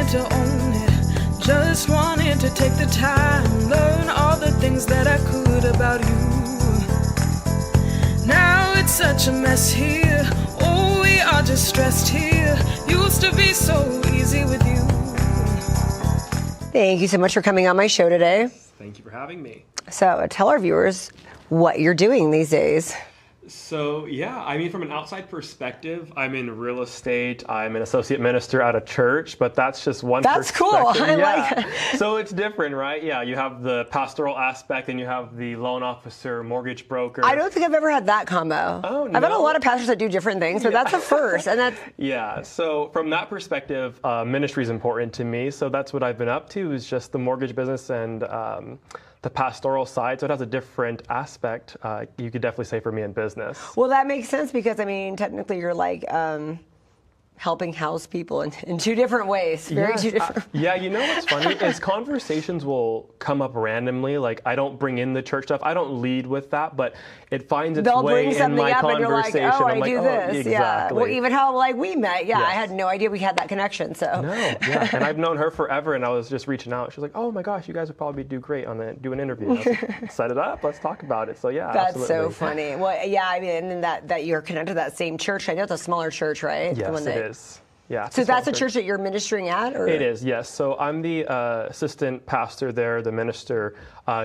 wanted to own it. Just wanted to take the time, learn all the things that I could about you. Now it's such a mess here. Oh, we are just stressed here. Used to be so easy with you. Thank you so much for coming on my show today. Thank you for having me. So tell our viewers what you're doing these days. So yeah, I mean, from an outside perspective, I'm in real estate. I'm an associate minister at a church, but that's just one perspective. Cool. I yeah. like So it's different, right? Yeah, you have the pastoral aspect and you have the loan officer, mortgage broker. I don't think I've ever had that combo. Oh, no? I've had a lot of pastors that do different things, but that's a first. And that's Yeah, so from that perspective, ministry is important to me. So that's what I've been up to, is just the mortgage business and the pastoral side. So it has a different aspect, you could definitely say, for me in business. Well, that makes sense because, I mean, technically you're like helping house people in two different ways. Two different. Yeah, you know what's funny is conversations will come up randomly. Like, I don't bring in the church stuff. I don't lead with that, but it finds its They'll way bring in something my up conversation. and you're like, oh, I'm I do this. exactly. Yeah. Well, even how like we met. Yeah, Yes. I had no idea we had that connection. So. No, yeah, and I've known her forever, and I was just reaching out. She was like, "Oh my gosh, you guys would probably do great on do an interview." And I was like, set it up. Let's talk about it. So yeah, that's absolutely. so funny. Well, yeah, I mean, and then that you're connected to that same church. I know it's a smaller church, right? Yes, it is. Yeah. So that's a church that you're ministering at, or? It is, yes. So I'm the assistant pastor there, the minister,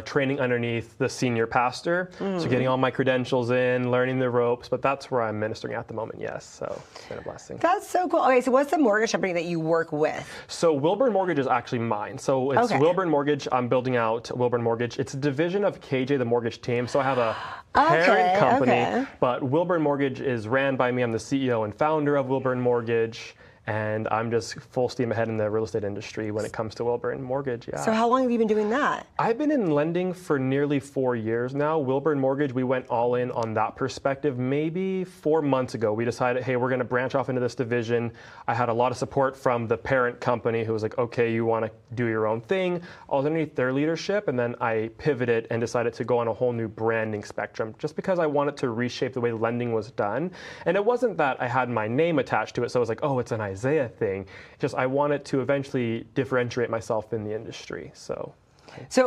training underneath the senior pastor. So getting all my credentials in, learning the ropes, but that's where I'm ministering at the moment, yes. So it's been a blessing. That's so cool. Okay, so what's the mortgage company that you work with? So Wilburn Mortgage is actually mine. So it's Wilburn Mortgage. I'm building out Wilburn Mortgage. It's a division of KJ, the mortgage team. So I have a parent company, but Wilburn Mortgage is ran by me. I'm the CEO and founder of Wilburn Mortgage. And I'm just full steam ahead in the real estate industry when it comes to Wilburn Mortgage, yeah. So how long have you been doing that? I've been in lending for nearly 4 years now. Wilburn Mortgage, we went all in on that perspective. Maybe 4 months ago, we decided, hey, we're going to branch off into this division. I had a lot of support from the parent company who was like, okay, you want to do your own thing. I was underneath their leadership, and then I pivoted and decided to go on a whole new branding spectrum just because I wanted to reshape the way lending was done. And it wasn't that I had my name attached to it, so I was like, oh, it's an Isaiah thing. Just I wanted to eventually differentiate myself in the industry. So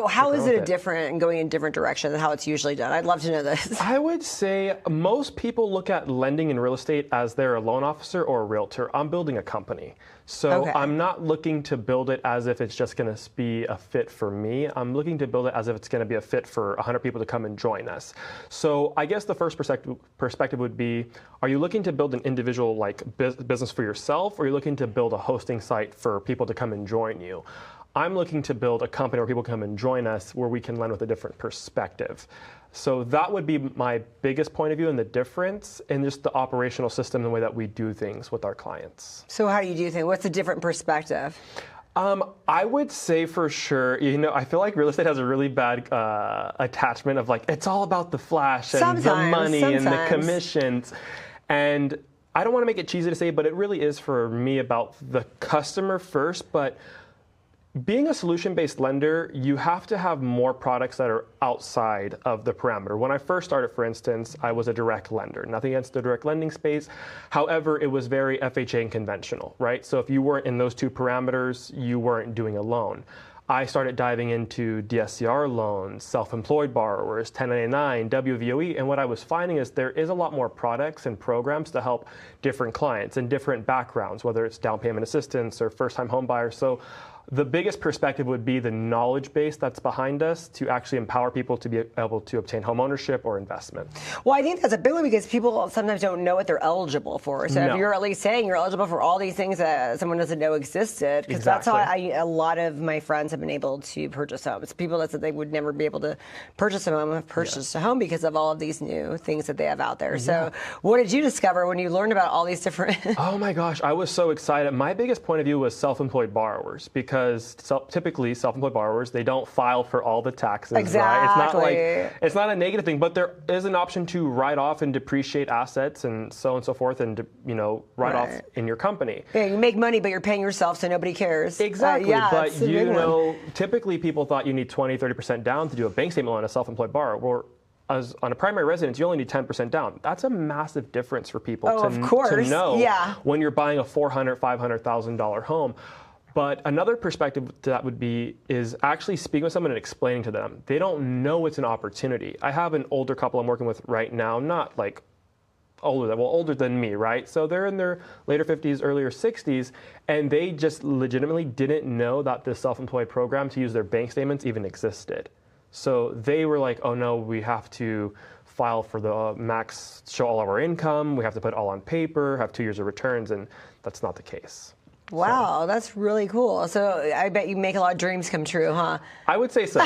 how is it different and going in different direction than how it's usually done? I'd love to know this. I would say most people look at lending in real estate as they're a loan officer or a realtor. I'm building a company. So I'm not looking to build it as if it's just going to be a fit for me. I'm looking to build it as if it's going to be a fit for 100 people to come and join us. So I guess the first perspective would be, are you looking to build an individual business for yourself, or are you looking to build a hosting site for people to come and join you? I'm looking to build a company where people come and join us, where we can lend with a different perspective. So that would be my biggest point of view, and the difference in just the operational system, the way that we do things with our clients. So how do you do things? What's a different perspective? I would say for sure, I feel like real estate has a really bad attachment of like, it's all about the flash and the money and the commissions. And I don't want to make it cheesy to say, but it really is for me about the customer first. But being a solution-based lender, you have to have more products that are outside of the parameter. When I first started, for instance, I was a direct lender. Nothing against the direct lending space. However, it was very FHA and conventional, right? So if you weren't in those two parameters, you weren't doing a loan. I started diving into DSCR loans, self-employed borrowers, 1099, WVOE, and what I was finding is there is a lot more products and programs to help different clients in different backgrounds, whether it's down payment assistance or first-time home buyers. So the biggest perspective would be the knowledge base that's behind us to actually empower people to be able to obtain home ownership or investment. Well, I think that's a big one because people sometimes don't know what they're eligible for. So if you're at least saying you're eligible for all these things that someone doesn't know existed, because that's how a lot of my friends have been able to purchase homes. People that said they would never be able to purchase a home have purchased a home because of all of these new things that they have out there. So what did you discover when you learned about all these different... Oh my gosh, I was so excited. My biggest point of view was self-employed borrowers, because typically self-employed borrowers, they don't file for all the taxes, right? It's not like, it's not a negative thing, but there is an option to write off and depreciate assets and so forth, and write off in your company. Yeah, you make money, but you're paying yourself, so nobody cares. Exactly, but typically people thought you need 20-30% down to do a bank statement on a self-employed borrower. Well, as on a primary residence, you only need 10% down. That's a massive difference for people to know when you're buying a $400,000, $500,000 home. But another perspective to that would be is actually speaking with someone and explaining to them. They don't know it's an opportunity. I have an older couple I'm working with right now, not like older than me, right? So they're in their later 50s, earlier 60s, and they just legitimately didn't know that this self-employed program to use their bank statements even existed. So they were like, oh no, we have to file for the max, show all of our income, we have to put it all on paper, have 2 years of returns, and that's not the case. Wow, so that's really cool. So I bet you make a lot of dreams come true, huh? I would say so.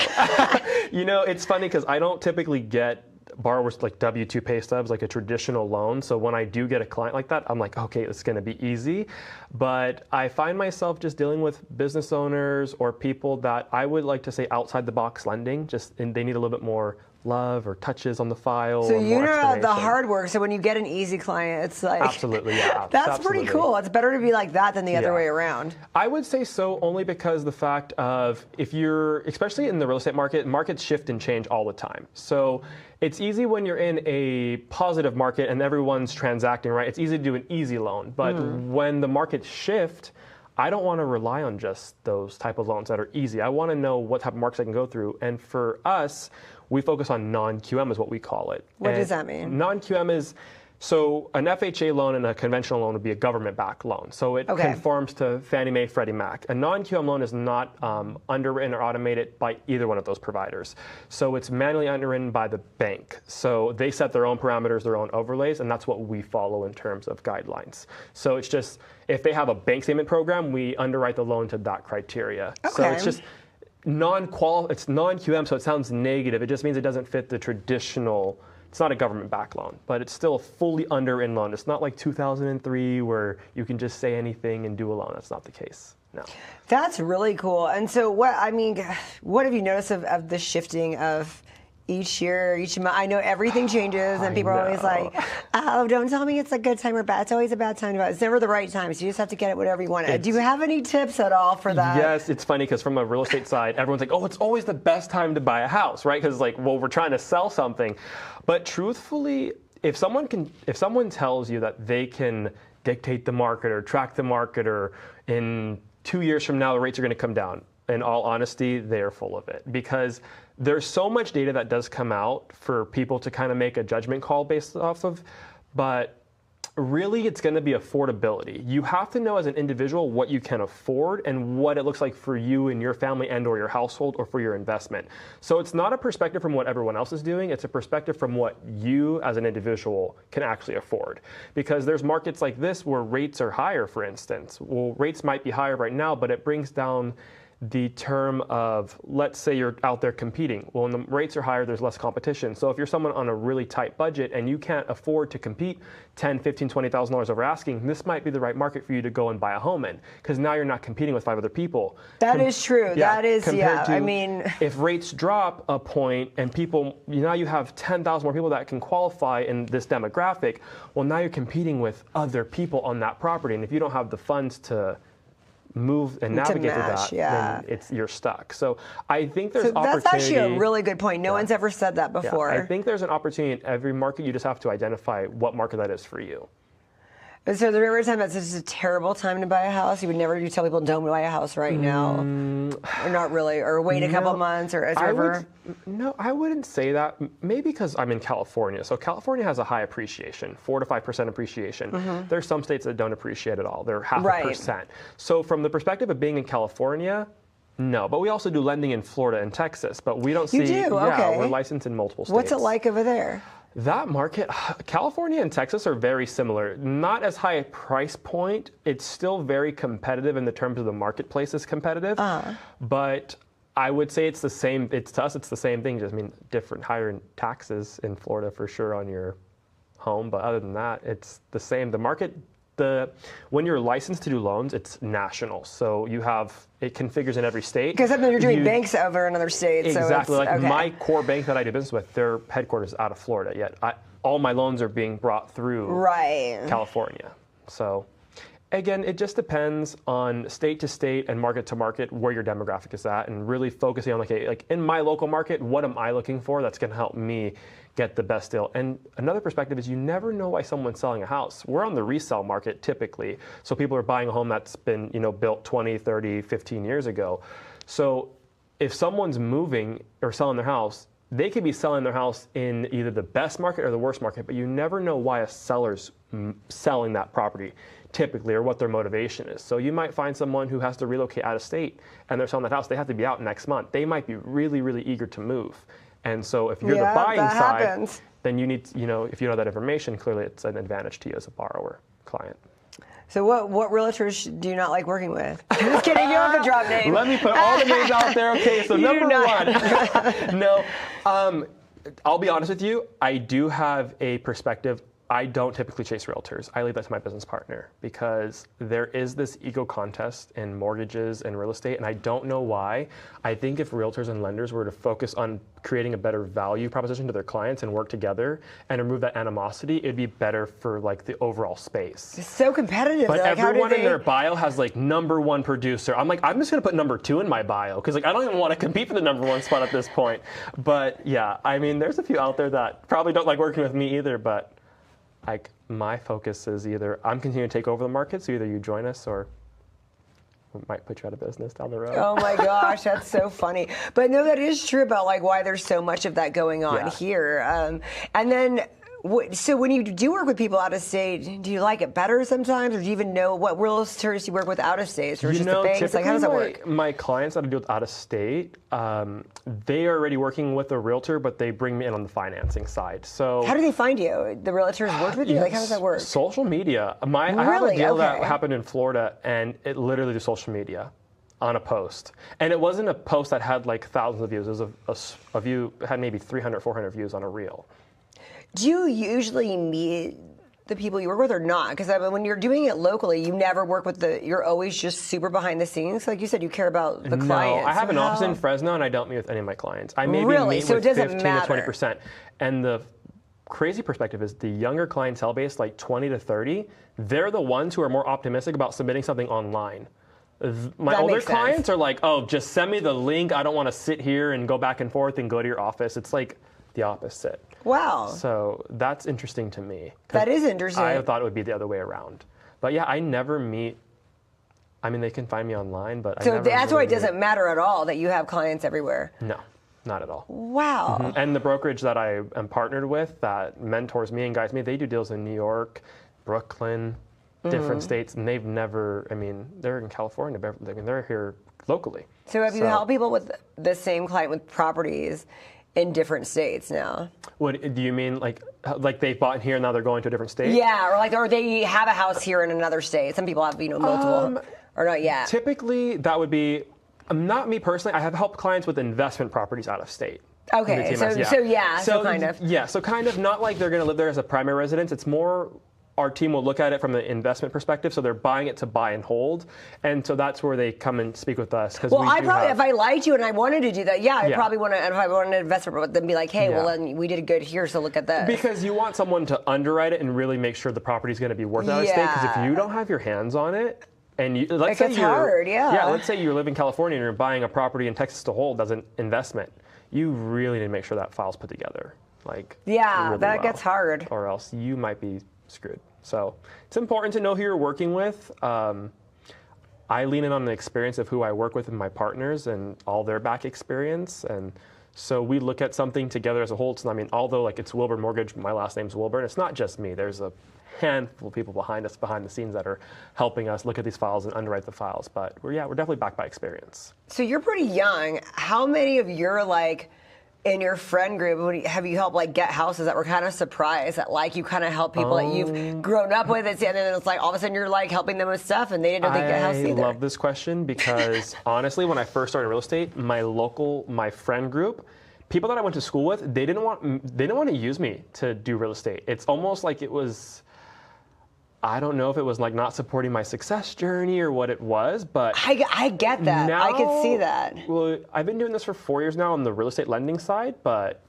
You know, it's funny because I don't typically get borrowers like W-2 pay stubs, like a traditional loan. So when I do get a client like that, I'm like, okay, it's going to be easy. But I find myself just dealing with business owners or people that I would like to say outside the box lending, and they need a little bit more love or touches on the file. So you know the hard work. So when you get an easy client, it's like absolutely, yeah. That's absolutely. pretty cool. It's better to be like that than the other way around. I would say so only because the fact of if you're, especially in the real estate market, markets shift and change all the time. So it's easy when you're in a positive market and everyone's transacting, right? It's easy to do an easy loan. But when the markets shift, I don't want to rely on just those type of loans that are easy. I want to know what type of markets I can go through. And for us, we focus on non-QM is what we call it. What does that mean? Non-QM is, so an FHA loan and a conventional loan would be a government-backed loan. So it conforms to Fannie Mae, Freddie Mac. A non-QM loan is not underwritten or automated by either one of those providers. So it's manually underwritten by the bank. So they set their own parameters, their own overlays, and that's what we follow in terms of guidelines. So it's just, if they have a bank statement program, we underwrite the loan to that criteria. Okay. So it's just it's non-QM, so it sounds negative. It just means it doesn't fit the traditional. It's not a government-backed loan, but it's still a fully underwritten loan. It's not like 2003 where you can just say anything and do a loan. That's not the case. No. That's really cool. And so what have you noticed of the shifting of each year, each month? I know everything changes, and people are always like, oh, don't tell me it's a good time or bad. It's always a bad time to buy. It's never the right time, so you just have to get it whatever you want. Do you have any tips at all for that? Yes, it's funny because from a real estate side, everyone's like, oh, it's always the best time to buy a house, right? Because like, well, we're trying to sell something. But truthfully, if someone tells you that they can dictate the market or track the market or in 2 years from now the rates are going to come down, in all honesty, they are full of it. Because there's so much data that does come out for people to kind of make a judgment call based off of, but really it's going to be affordability. You have to know as an individual what you can afford and what it looks like for you and your family and or your household or for your investment. So it's not a perspective from what everyone else is doing, it's a perspective from what you as an individual can actually afford. Because there's markets like this where rates are higher, for instance. Well, rates might be higher right now, but it brings down the term of, let's say you're out there competing. Well, when the rates are higher, there's less competition. So if you're someone on a really tight budget and you can't afford to compete $10,000, $15,000, $20,000 over asking, this might be the right market for you to go and buy a home in, because now you're not competing with 5 other people. That is true. Yeah, that is, yeah. To, I mean, if rates drop a point and people, now you have 10,000 more people that can qualify in this demographic, well, now you're competing with other people on that property. And if you don't have the funds to move and navigate through that, then you're stuck. So I think there's opportunity. That's actually a really good point. No one's ever said that before. I think there's an opportunity in every market. You just have to identify what market that is for you. So there's ever a time that's just a terrible time to buy a house? You would never tell people don't buy a house right now, or not really, or wait a couple months, or ever. No, I wouldn't say that. Maybe because I'm in California. So California has a high appreciation, 4 to 5% appreciation. There's some states that don't appreciate at all. They're 0.5%. So from the perspective of being in California, no. But we also do lending in Florida and Texas. But we don't see. You do? Yeah, Okay. we're licensed in multiple states. What's it like over there? That market, California and Texas are very similar. Not as high a price point. It's still very competitive in the terms of the marketplace is competitive. But I would say it's the same. To us, it's the same thing. Just different, higher in taxes in Florida for sure on your home. But other than that, it's the same. The market, when you're licensed to do loans, it's national. So it configures in every state. Because then you're doing banks over in other states. Exactly. So like my core bank that I do business with, their headquarters is out of Florida. Yet all my loans are being brought through California. So Again, it just depends on state to state and market to market where your demographic is at, and really focusing on like in my local market, what am I looking for that's going to help me get the best deal. And another perspective is you never know why someone's selling a house. We're on the resale market typically, so people are buying a home that's been built 20, 30, 15 years ago. So if someone's moving or selling their house, they could be selling their house in either the best market or the worst market, but you never know why a seller's selling that property typically, or what their motivation is. So you might find someone who has to relocate out of state and they're selling that house. They have to be out next month. They might be really, really eager to move. And so if you're the buying side, then you need, if you know that information, clearly it's an advantage to you as a borrower, client. So what realtors do you not like working with? Just kidding, you don't have to drop names. Let me put all the names out there. Okay, so number one. No, I'll be honest with you. I do have a perspective. I don't typically chase realtors. I leave that to my business partner because there is this ego contest in mortgages and real estate, and I don't know why. I think if realtors and lenders were to focus on creating a better value proposition to their clients and work together and remove that animosity, it'd be better for like the overall space. It's so competitive. But everyone in their bio has like #1 producer. I'm just gonna put #2 in my bio because like I don't even want to compete for the #1 spot at this point. But yeah, I mean, there's a few out there that probably don't like working with me either, but like my focus is either I'm continuing to take over the market, so either you join us or we might put you out of business down the road. Oh my gosh, that's so funny. But no, that is true about like why there's so much of that going on here. And then, so when you do work with people out of state, do you like it better sometimes, or do you even know what realtors you work with out of state, or just the banks? Like, how does that work? My clients that I deal with out of state, they are already working with a realtor, but they bring me in on the financing side. So how do they find you? The realtors worked with you? Like, how does that work? Social media. I have a deal that happened in Florida, and it literally was social media on a post. And it wasn't a post that had like thousands of views. It was a view, had maybe 300, 400 views on a reel. Do you usually meet the people you work with or not? Because when you're doing it locally, you never work with you're always just super behind the scenes. Like you said, you care about the clients. No, I have an office in Fresno, and I don't meet with any of my clients. I maybe meet with 15 to 20%. And the crazy perspective is the younger clientele base, like 20 to 30, they're the ones who are more optimistic about submitting something online. My older clients are like, oh, just send me the link. I don't want to sit here and go back and forth and go to your office. It's like the opposite. Wow. So that's interesting to me. That is interesting. I thought it would be the other way around. But yeah, I never meet. I mean, they can find me online, but so that's why it doesn't matter at all that you have clients everywhere. No, not at all. Wow. Mm-hmm. And the brokerage that I am partnered with that mentors me and guides me, they do deals in New York, Brooklyn, different states, and they've never. I mean, they're in California. I mean, they're here locally. So have you helped people with the same client with properties in different states now? What do you mean, like they bought here and now they're going to a different state? Yeah, or they have a house here in another state. Some people have multiple, or not yet. Typically, that would be not me personally. I have helped clients with investment properties out of state. Okay, so kind of. Yeah, so kind of not like they're going to live there as a primary residence. It's more our team will look at it from an investment perspective, so they're buying it to buy and hold, and so that's where they come and speak with us. Well, if I liked you and I wanted to do that, I'd probably want to. If I wanted an investment, then be like, hey, well, then we did good here, so look at this. Because you want someone to underwrite it and really make sure the property's going to be worth it out of state. Because if you don't have your hands on it, and let's say let's say you live in California and you're buying a property in Texas to hold as an investment, you really need to make sure that file's put together. Really gets hard. Or else you might be screwed. So it's important to know who you're working with. I lean in on the experience of who I work with and my partners and all their back experience. And so we look at something together as a whole. So, I mean, although it's Wilburn Mortgage, my last name's Wilburn, it's not just me. There's a handful of people behind the scenes that are helping us look at these files and underwrite the files. But we're definitely backed by experience. So you're pretty young. How many of your in your friend group, have you helped get houses that were kind of surprised that you kind of help people that you've grown up with, and then it's all of a sudden you're helping them with stuff and they didn't know they get a house either? I love this question because honestly, when I first started real estate, my friend group, people that I went to school with, they didn't want to use me to do real estate. It's almost like it was. I don't know if it was not supporting my success journey or what it was, but I get that. Now, I could see that. Well, I've been doing this for 4 years now on the real estate lending side, but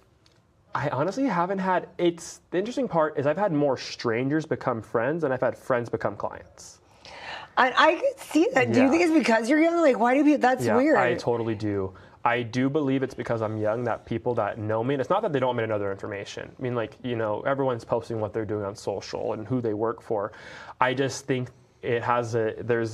I honestly haven't had. The interesting part is I've had more strangers become friends than I've had friends become clients. I could see that. Do you think it's because you're young? Like, why do people? That's weird. I totally do. I do believe it's because I'm young that people that know me, and it's not that they don't want me to know their information. I mean, like, everyone's posting what they're doing on social and who they work for. I just think there's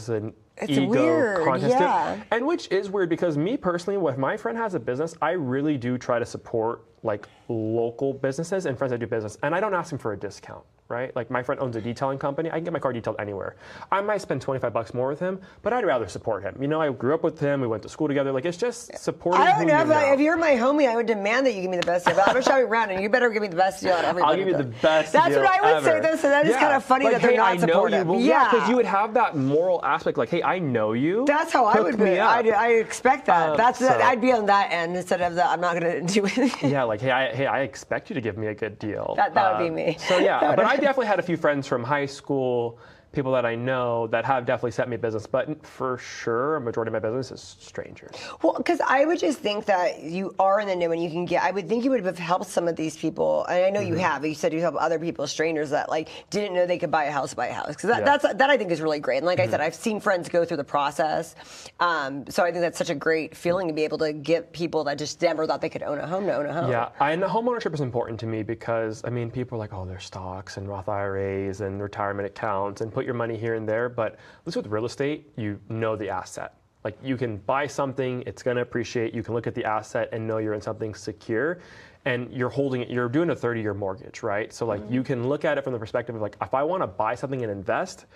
an ego weird, contest yeah. And which is weird because me personally, when my friend has a business, I really do try to support like local businesses and friends that do business, and I don't ask them for a discount. Right? Like my friend owns a detailing company. I can get my car detailed anywhere. I might spend $25 more with him, but I'd rather support him. I grew up with him. We went to school together. Like, it's just supporting I don't know. If you're my homie, I would demand that you give me the best deal. But I'm shopping around, and you better give me the best deal on everybody. I'll give you the best That's deal what I would ever. say, though. So that is kind of funny that they're not supportive. Well, yeah, because you would have that moral aspect. Like, hey, I know you. That's how I would be. I expect that. I'd be on that end instead of the I'm not going to do anything. Yeah, like, hey, I expect you to give me a good deal. That would be me. So yeah, but I definitely had a few friends from high school, people that I know that have definitely sent me business, but for sure, a majority of my business is strangers. Well, because I would just think that you are in the know and you can get, I would think you would have helped some of these people, and I know you have, you said you help other people, strangers that like didn't know they could buy a house. Because that I think is really great. And like I said, I've seen friends go through the process. So I think that's such a great feeling to be able to get people that just never thought they could own a home to own a home. Yeah, and home ownership is important to me because, I mean, people are like, oh, there's stocks and Roth IRAs and retirement accounts and put your money here and there, but at least with real estate, you know the asset. Like, you can buy something, it's going to appreciate, you can look at the asset and know you're in something secure, and you're holding it, you're doing a 30-year mortgage, right? So like, you can look at it from the perspective of like, if I want to buy something and invest,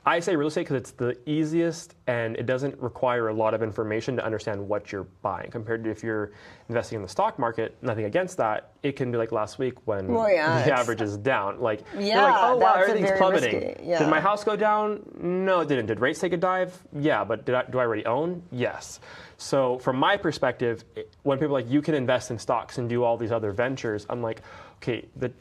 I say real estate because it's the easiest and it doesn't require a lot of information to understand what you're buying compared to if you're investing in the stock market. Nothing against that. It can be like last week when the average is down. Like, you're like, oh wow, everything's plummeting. Yeah. Did my house go down? No, it didn't. Did rates take a dive? Yeah, but do I already own? Yes. So from my perspective, when people are like, you can invest in stocks and do all these other ventures, I'm like, okay, the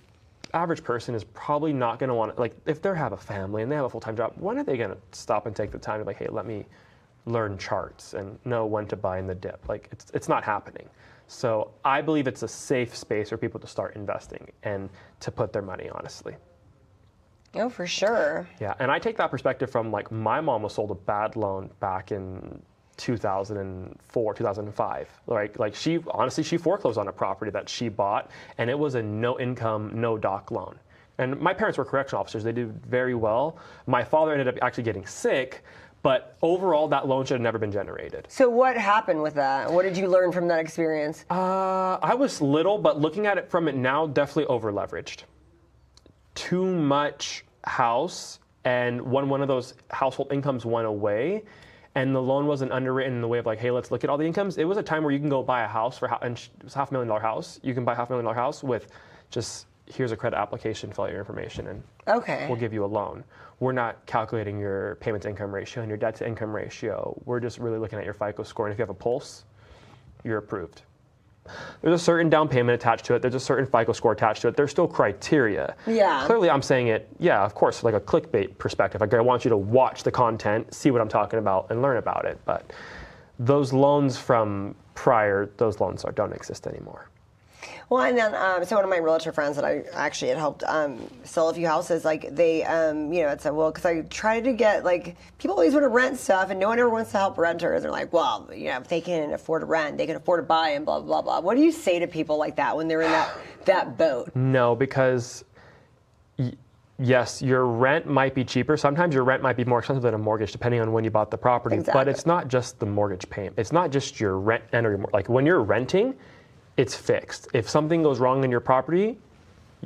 average person is probably not going to want to, like, if they have a family and they have a full-time job, when are they going to stop and take the time to like, hey, let me learn charts and know when to buy in the dip? Like, it's not happening. So I believe it's a safe space for people to start investing and to put their money, honestly. Oh, for sure. Yeah, and I take that perspective from, like, my mom was sold a bad loan back in 2004, 2005. Like she foreclosed on a property that she bought, and it was a no income, no doc loan. And my parents were correctional officers. They did very well. My father ended up actually getting sick, but overall that loan should have never been generated. So what happened with that? What did you learn from that experience? I was little, but looking at it from it now, definitely over leveraged. Too much house, and when one of those household incomes went away, and the loan wasn't underwritten in the way of like, hey, let's look at all the incomes. It was a time where you can go buy a house and it was $500,000 house. You can buy $500,000 house with just, here's a credit application, fill out your information, and we'll give you a loan. We're not calculating your payment to income ratio and your debt to income ratio. We're just really looking at your FICO score, and if you have a pulse, you're approved. There's a certain down payment attached to it. There's a certain FICO score attached to it. There's still criteria. Yeah. Clearly, I'm saying it, yeah, of course, like a clickbait perspective. Like, I want you to watch the content, see what I'm talking about, and learn about it. But those loans from prior, those loans don't exist anymore. Well, and then, so one of my realtor friends that I actually had helped sell a few houses, like they, had said, well, because I tried to get, like, people always want to rent stuff and no one ever wants to help renters. They're like, well, if they can afford to rent, they can afford to buy and blah, blah, blah. What do you say to people like that when they're in that boat? No, because yes, your rent might be cheaper. Sometimes your rent might be more expensive than a mortgage, depending on when you bought the property. Exactly. But it's not just the mortgage payment. It's not just your rent and or your, like, when you're renting, it's fixed. If something goes wrong in your property,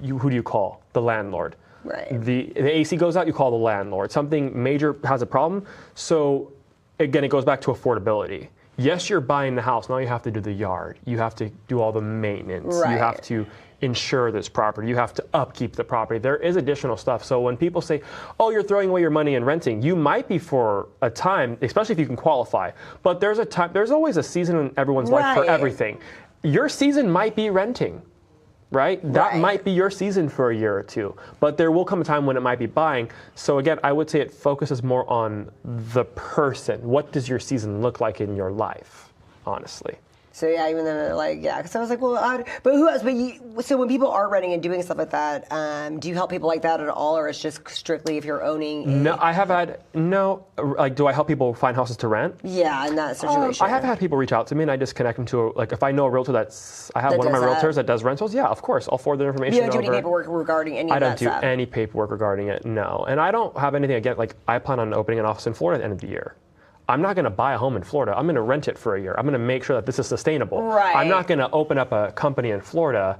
who do you call? The landlord. Right. The AC goes out, you call the landlord. Something major has a problem. So again, it goes back to affordability. Yes, you're buying the house. Now you have to do the yard. You have to do all the maintenance. Right. You have to insure this property. You have to upkeep the property. There is additional stuff. So when people say, oh, you're throwing away your money in renting, you might be for a time, especially if you can qualify. But there's a time, there's always a season in everyone's life for everything. Your season might be renting, right? That might be your season for a year or two, but there will come a time when it might be buying. So again, I would say it focuses more on the person. What does your season look like in your life, honestly? So yeah, even though because I was like, well, but who else? But so when people are renting and doing stuff like that, do you help people like that at all, or it's just strictly if you're owning? No, I have had do I help people find houses to rent? Yeah, in that situation. I have had people reach out to me, and I just connect them to if I know a realtor I have one of my realtors that does rentals. Yeah, of course, I'll forward the information. You don't do any paperwork regarding any of that stuff? I don't do any paperwork regarding it. No, and I don't have anything against. I plan on opening an office in Florida at the end of the year. I'm not going to buy a home in Florida. I'm going to rent it for a year. I'm going to make sure that this is sustainable. Right. I'm not going to open up a company in Florida,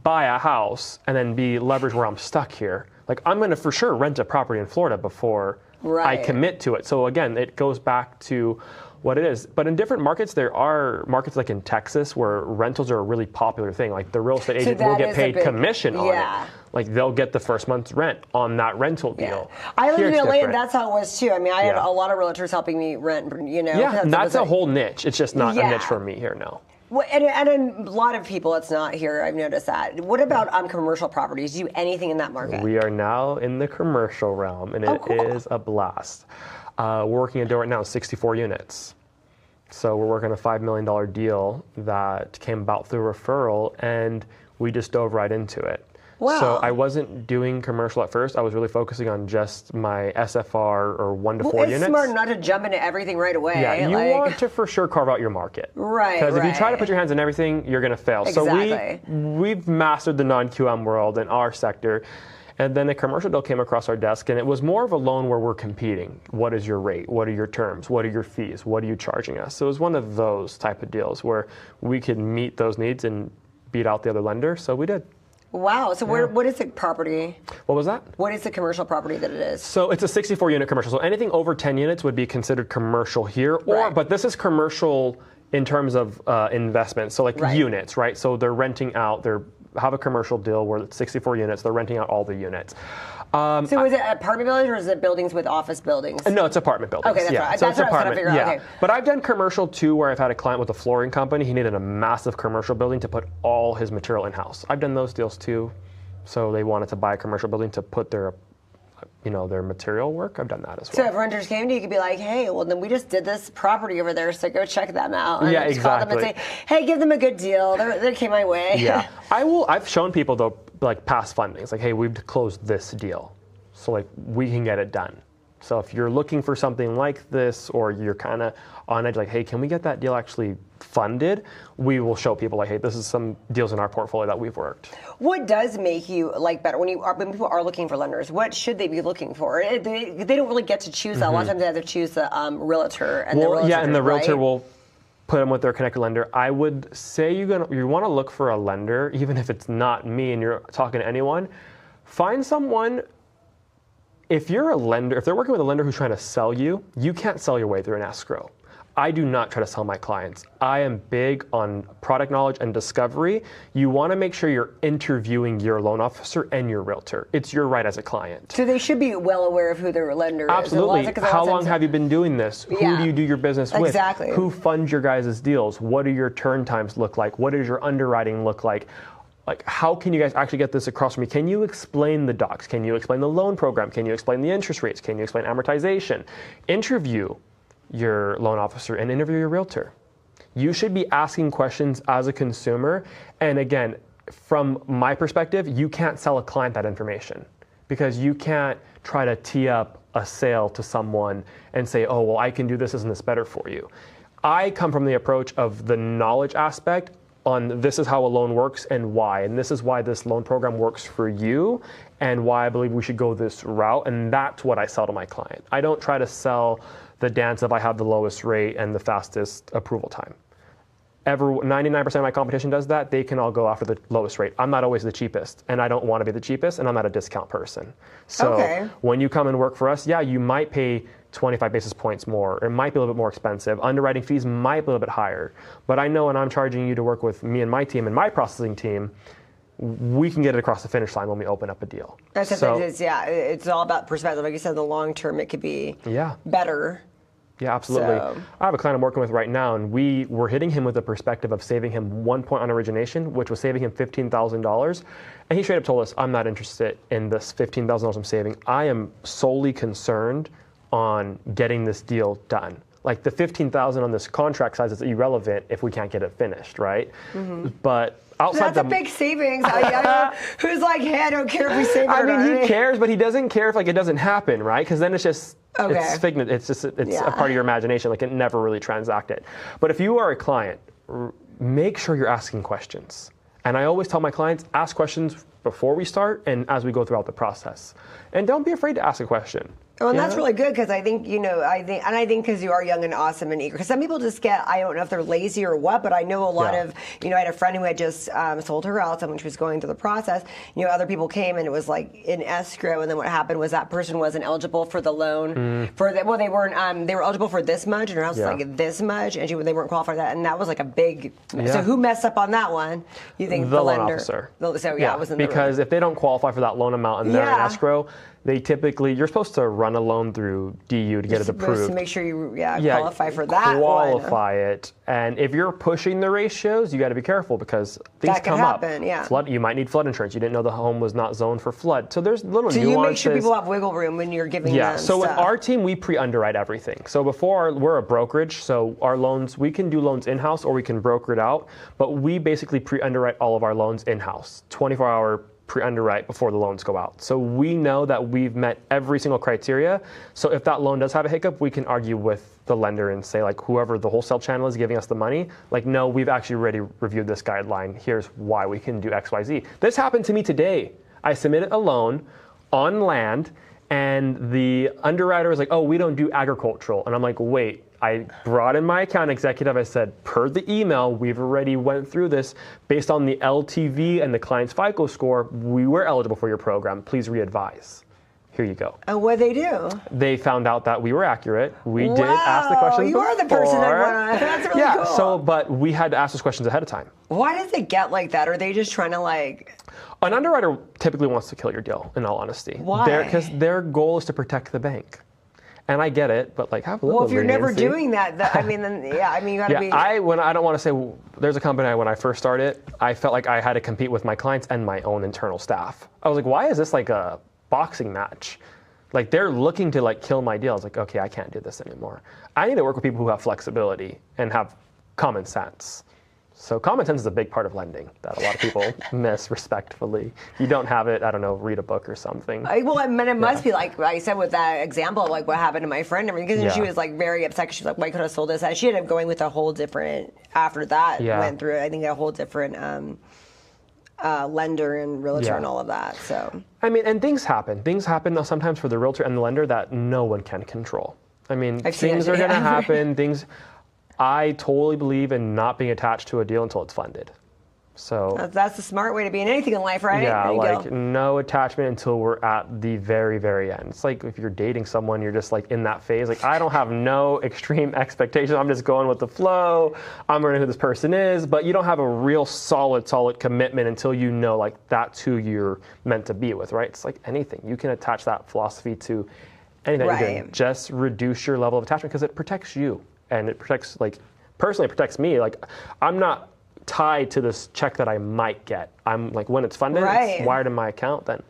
buy a house, and then be leveraged where I'm stuck here. I'm going to for sure rent a property in Florida before I commit to it. So again, it goes back to what it is. But in different markets, there are markets like in Texas where rentals are a really popular thing. The real estate agent will get paid commission on it. They'll get the first month's rent on that rental deal. Yeah. I lived in Atlanta, that's how it was too. I mean, I had a lot of realtors helping me rent, Yeah, that's a whole niche. It's just not a niche for me here, no. Well, and a lot of people, it's not here. I've noticed that. What about commercial properties? Do you do anything in that market? We are now in the commercial realm, and it is a blast. We're working a deal right now, 64 units. So we're working a $5 million deal that came about through referral, and we just dove right into it. Wow. So I wasn't doing commercial at first. I was really focusing on just my SFR or 1 to 4 units. It's smart not to jump into everything right away. Yeah, you want to for sure carve out your market. Right. Because if you try to put your hands in everything, you're going to fail. Exactly. So we've mastered the non-QM world in our sector. And then a commercial deal came across our desk, and it was more of a loan where we're competing. What is your rate? What are your terms? What are your fees? What are you charging us? So it was one of those type of deals where we could meet those needs and beat out the other lender. So we did. Wow. So what is the property? What was that? What is the commercial property that it is? So it's a 64-unit commercial. So anything over 10 units would be considered commercial here. But this is commercial in terms of investment. So units, right? So they're renting out. They have a commercial deal where it's 64 units. They're renting out all the units. So is it apartment buildings or is it buildings with office buildings? No, it's apartment buildings. Okay, that's right. So that's what I was trying to figure out. Okay. But I've done commercial too, where I've had a client with a flooring company. He needed a massive commercial building to put all his material in-house. I've done those deals too. So they wanted to buy a commercial building to put their material work. I've done that as well. So if renters came to you, you could be like, hey, well, then we just did this property over there, so go check them out. And exactly. Call them and say, hey, give them a good deal. They came my way. Yeah. I've shown people, though, past fundings. Hey, we've closed this deal. So, we can get it done. So if you're looking for something like this, or you're kind of on edge, hey, can we get that deal actually funded? We will show people, hey, this is some deals in our portfolio that we've worked. What does make you better when people are looking for lenders? What should they be looking for? They don't really get to choose that. A lot of times they have to choose the realtor, and the realtor, and the realtor will put them with their connected lender. I would say you want to look for a lender, even if it's not me and you're talking to anyone. Find someone. If you're a lender, if they're working with a lender who's trying to sell you, you can't sell your way through an escrow. I do not try to sell my clients. I am big on product knowledge and discovery. You want to make sure you're interviewing your loan officer and your realtor. It's your right as a client. So they should be well aware of who their lender is. Absolutely. How long have you been doing this? Who do you do your business with? Exactly. Who funds your guys' deals? What do your turn times look like? What does your underwriting look like? How can you guys actually get this across from me? Can you explain the docs? Can you explain the loan program? Can you explain the interest rates? Can you explain amortization? Interview your loan officer and interview your realtor. You should be asking questions as a consumer. And again, from my perspective, you can't sell a client that information, because you can't try to tee up a sale to someone and say, oh, well, I can do this, isn't this better for you? I come from the approach of the knowledge aspect on this is how a loan works and why, and this is why this loan program works for you and why I believe we should go this route, and that's what I sell to my client. I don't try to sell the dance of I have the lowest rate and the fastest approval time. 99% of my competition does that. They can all go after the lowest rate. I'm not always the cheapest, and I don't want to be the cheapest, and I'm not a discount person. So when you come and work for us, you might pay 25 basis points more. It might be a little bit more expensive. Underwriting fees might be a little bit higher. But I know when I'm charging you to work with me and my team and my processing team, we can get it across the finish line when we open up a deal. It's all about perspective. Like you said, in the long term, it could be better. Yeah, absolutely. So. I have a client I'm working with right now, and we're hitting him with a perspective of saving him 1 point on origination, which was saving him $15,000. And he straight up told us, I'm not interested in this $15,000 I'm saving. I am solely concerned on getting this deal done. like the $15,000 on this contract size is irrelevant if we can't get it finished, right? But outside that's a big savings. I don't know who's like, hey, I don't care if we save it. I mean, he cares, but he doesn't care if like it doesn't happen, right? Because then it's just okay. it's figment. It's just a part of your imagination. Like it never really transacted. But if you are a client, make sure you're asking questions. And I always tell my clients, ask questions before we start and as we go throughout the process. And don't be afraid to ask a question. Well, and that's really good because I think, I think because you are young and awesome and eager. Because some people just get, I don't know if they're lazy or what, but I know a lot of, I had a friend who had just sold her house and when she was going through the process, other people came and it was like in escrow. And then what happened was that person wasn't eligible for the loan. They weren't, they were eligible for this much and her house was like this much and they weren't qualified for that. And that was like a big, so who messed up on that one? You think the loan lender? Officer. It was in the because if they don't qualify for that loan amount and they're in escrow, they typically, you're supposed to run a loan through DU to get it approved. To make sure you qualify for that qualify it. And if you're pushing the ratios, you got to be careful because things that come up. Yeah. Flood, you might need flood insurance. You didn't know the home was not zoned for flood. So there's little nuances. So you make sure people have wiggle room when you're giving them so stuff. with our team, we pre-underwrite everything. So we're a brokerage, so our loans, we can do loans in-house or we can broker it out, but we basically pre-underwrite all of our loans in-house, 24-hour pre-underwrite before the loans go out. So we know that we've met every single criteria. So if that loan does have a hiccup, we can argue with the lender and say, like, whoever the wholesale channel is giving us the money, like, no, we've actually already reviewed this guideline. Here's why we can do X, Y, Z. This happened to me today. I submitted a loan on land and the underwriter was like, oh, we don't do agricultural. And I'm like, wait. I brought in my account executive. I said, per the email, we've already went through this. Based on the LTV and the client's FICO score, we were eligible for your program. Please re-advise. Here you go. And what did they do? They found out that we were accurate. We did ask the questions you are the person that went on. That's really cool. But we had to ask those questions ahead of time. Why does it get like that? Are they just trying to An underwriter typically wants to kill your deal, in all honesty. Why? Because their goal is to protect the bank. And I get it, but have a little. Well, if you're never doing that, then you got to be. I don't want to say. There's a company when I first started, I felt like I had to compete with my clients and my own internal staff. I was like, why is this like a boxing match? Like they're looking to kill my deal. I was like, okay, I can't do this anymore. I need to work with people who have flexibility and have common sense. So common sense is a big part of lending that a lot of people miss respectfully. You don't have it, I don't know, read a book or something. It must be like I said with that example of what happened to my friend. Because she was very upset because she was like, why could I have sold this? And she ended up going with a whole different, after that went through, I think a whole different lender and realtor and all of that. So and things happen. Things happen sometimes for the realtor and the lender that no one can control. Things are going to happen. I totally believe in not being attached to a deal until it's funded. So that's the smart way to be in anything in life, right? Yeah, no attachment until we're at the very, very end. It's like if you're dating someone, you're just in that phase. I don't have no extreme expectations. I'm just going with the flow. I'm learning who this person is, but you don't have a real solid commitment until you know that's who you're meant to be with, right? It's like anything. You can attach that philosophy to anything you're doing. Just reduce your level of attachment because it protects you. And it protects, personally, it protects me. I'm not tied to this check that I might get. I'm when it's funded, it's wired in my account, then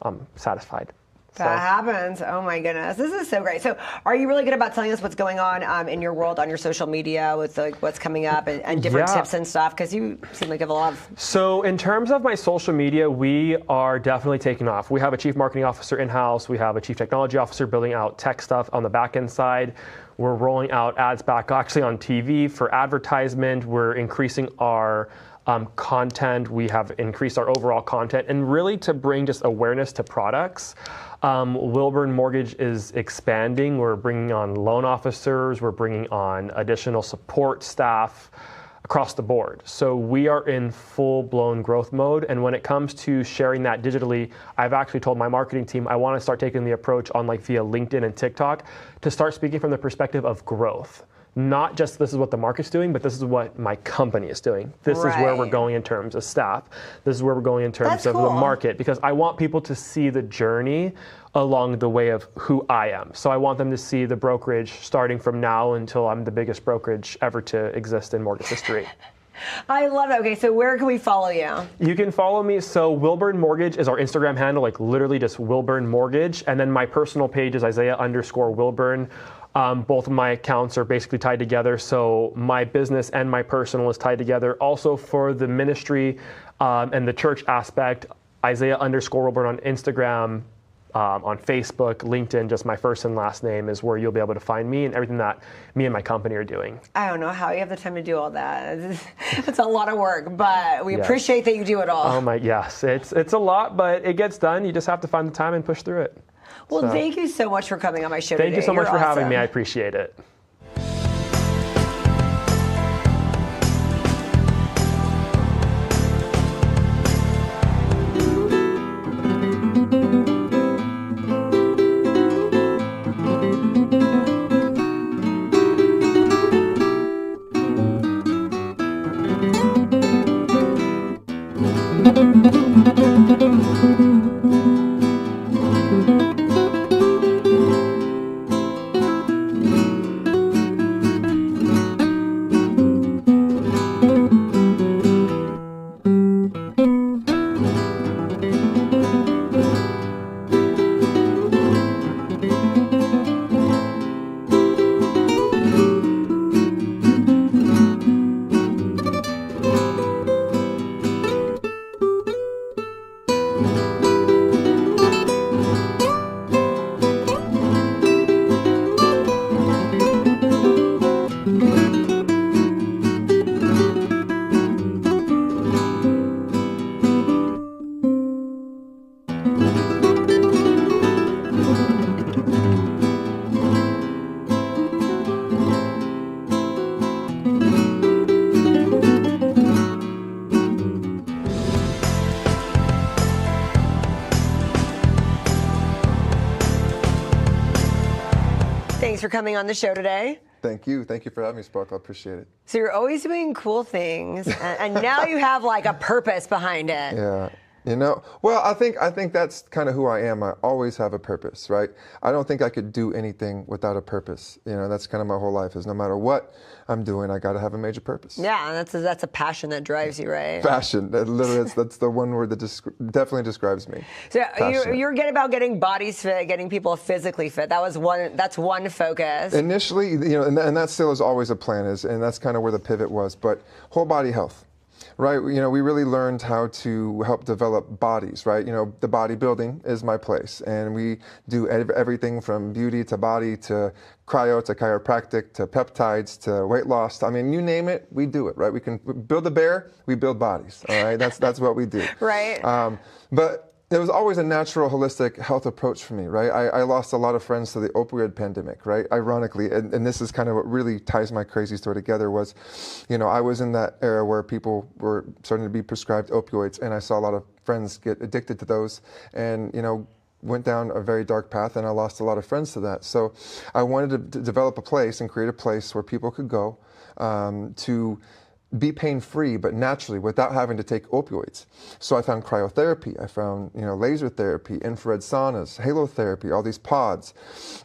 I'm satisfied. That happens. Oh my goodness. This is so great. So are you really good about telling us what's going on in your world, on your social media with what's coming up and different tips and stuff? Because you seem like you have a lot of... So in terms of my social media, we are definitely taking off. We have a chief marketing officer in-house. We have a chief technology officer building out tech stuff on the back end side. We're rolling out ads back actually on TV for advertisement. We're increasing our content. We have increased our overall content and really to bring just awareness to products. Wilburn Mortgage is expanding. We're bringing on loan officers. We're bringing on additional support staff across the board. So we are in full-blown growth mode. And when it comes to sharing that digitally, I've actually told my marketing team I want to start taking the approach on via LinkedIn and TikTok to start speaking from the perspective of growth. Not just this is what the market's doing, but this is what my company is doing. This is where we're going in terms of staff. This is where we're going in terms of the market, because I want people to see the journey along the way of who I am. So I want them to see the brokerage starting from now until I'm the biggest brokerage ever to exist in mortgage history. I love it. Okay, so where can we follow you? You can follow me. So Wilburn Mortgage is our Instagram handle, literally just Wilburn Mortgage. And then my personal page is Isaiah_Wilburn. Both of my accounts are basically tied together, so my business and my personal is tied together. Also for the ministry and the church aspect, Isaiah_Wilburn on Instagram, on Facebook, LinkedIn, just my first and last name is where you'll be able to find me and everything that me and my company are doing. I don't know how you have the time to do all that. It's a lot of work, but we appreciate that you do it all. Oh my, yes, it's a lot, but it gets done. You just have to find the time and push through it. Well, thank you so much for coming on my show today. Thank you so much for having me. I appreciate it. Thanks for coming on the show today. Thank you. Thank you for having me, Sparkle. I appreciate it. So you're always doing cool things, and now you have like a purpose behind it. Yeah. You know, well, I think that's kind of who I am. I always have a purpose, right? I don't think I could do anything without a purpose. You know, that's kind of my whole life is no matter what I'm doing, I got to have a major purpose. Yeah, that's a passion that drives you, right? Passion. That's the one word that definitely describes me. So you're about getting bodies fit, getting people physically fit. That's one focus. Initially, you know, and that still is always a plan, and that's kind of where the pivot was. But whole body health. Right, you know, we really learned how to help develop bodies, right? You know, the bodybuilding is my place, and we do everything from beauty to body to cryo to chiropractic to peptides to weight loss. I mean, you name it, we do it, right? We can build a bear, we build bodies, all right? That's what we do. Right. But it was always a natural, holistic health approach for me, right? I lost a lot of friends to the opioid pandemic, right? Ironically, and this is kind of what really ties my crazy story together was, you know, I was in that era where people were starting to be prescribed opioids, and I saw a lot of friends get addicted to those, and, you know, went down a very dark path, and I lost a lot of friends to that. So I wanted to develop a place and create a place where people could go to be pain-free, but naturally, without having to take opioids. So I found cryotherapy, I found, you know, laser therapy, infrared saunas, halotherapy, all these pods,